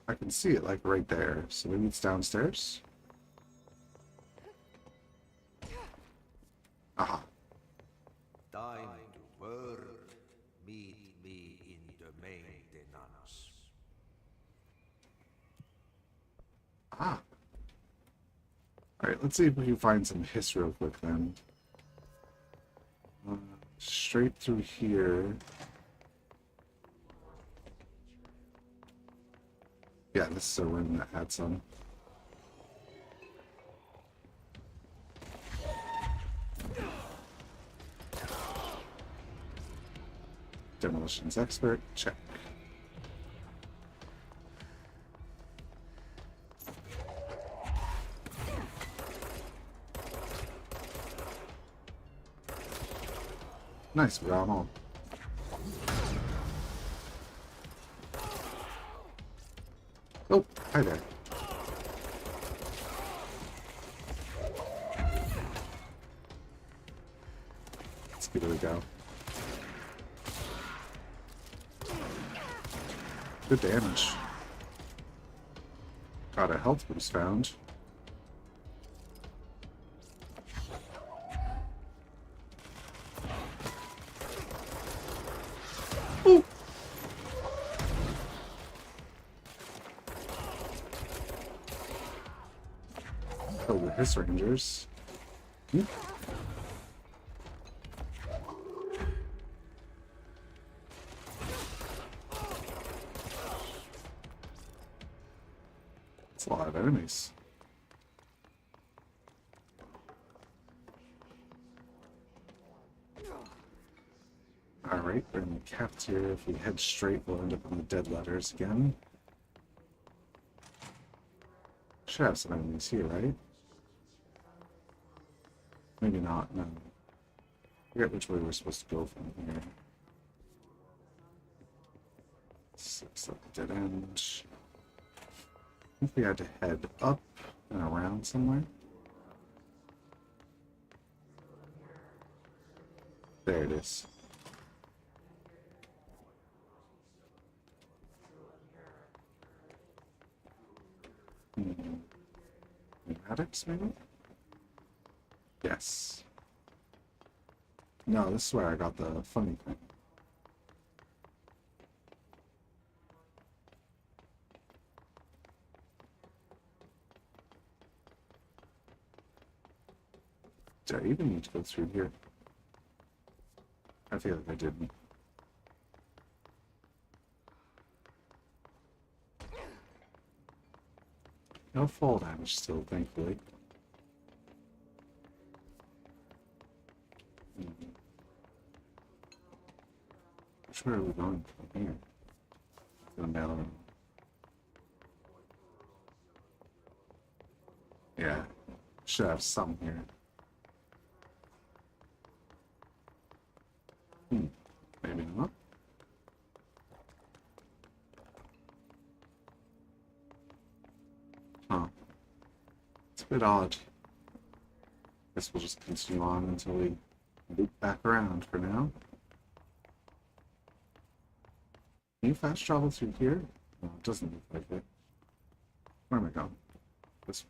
I can see it like right there. So maybe it's downstairs? Aha. Time to work. Meet me in the maintenance. Ah. Alright, let's see if we can find some hiss real quick then. Straight through here. Yeah, this is a room that had some. Demolitions expert, check. Nice, Ramo. Oh, hi there. Let's give it a go. Good damage. Got a health boost found. Ooh. Oh, the Hiss Rangers. Hmm. That's a lot of enemies. Alright, we're in the cafeteria. If we head straight, we'll end up on the dead letters again. Should have some enemies here, right? Maybe not, no. I forget which way we're supposed to go from here. Looks like a dead end. I think we had to head up and around somewhere. There it is. Pneumatics, maybe? Yes. No, this is where I got the funny thing. Did I even need to go through here? I feel like I didn't. No fall damage still, thankfully. Which way are we going from here? To the mail room. Yeah, should have some here. Maybe not. Huh. It's a bit odd. Guess we'll just continue on until we loop back around for now. Can you fast travel through here? No, it doesn't look like it. Where am I going? This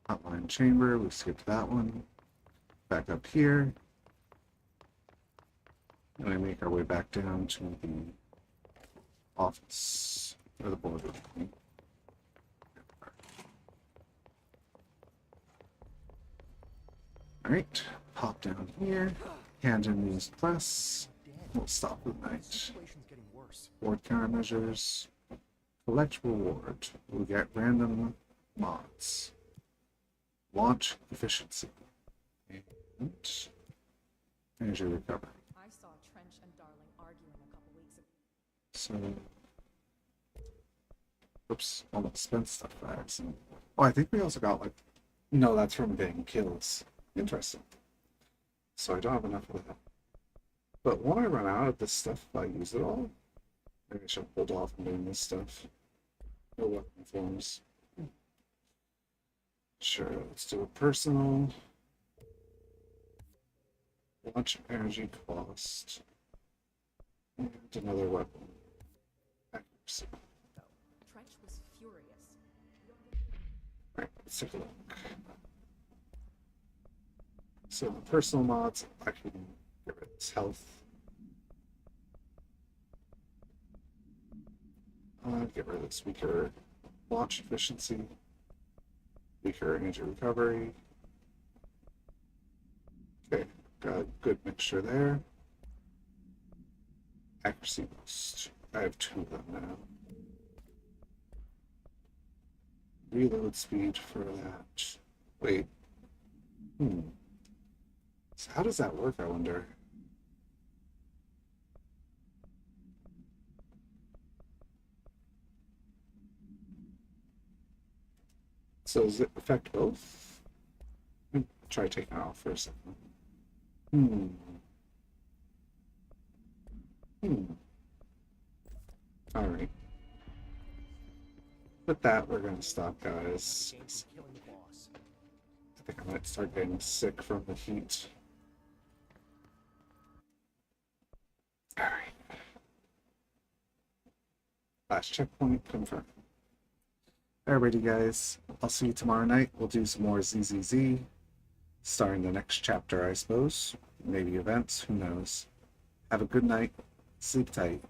outline chamber, we skipped that one. Back up here. And we make our way back down to the office. Or the border. Alright, pop down here, hand in these quests. We'll stop the night. Situation's getting worse. Reward countermeasures. Collect reward. We'll get random mods. Launch efficiency. And energy recovery. I saw Trench and Darling arguing a couple weeks ago. So, oops, almost spent stuff by accident. Oh, I think we also got like, no, that's from getting kills. Interesting. So I don't have enough of that. But when I run out of this stuff, if I use it all, maybe I should hold off on doing this stuff. No weapon forms. Sure, let's do a personal. Launch energy cost. And another weapon. Accuracy. Trench was furious. Alright, let's take a look. So the personal mods, I can get rid of this health. Get rid of this weaker launch efficiency. Weaker energy recovery. Okay, got a good mixture there. Accuracy boost. I have 2 of them now. Reload speed for that. Wait. So how does that work, I wonder? So does it affect both? Let me try taking it off for a second. Alright. With that, we're gonna stop, guys. I think I might start getting sick from the heat. Alright. Last checkpoint confirmed. Alrighty, guys. I'll see you tomorrow night. We'll do some more ZZZ. Starting the next chapter, I suppose. Maybe events. Who knows? Have a good night. Sleep tight.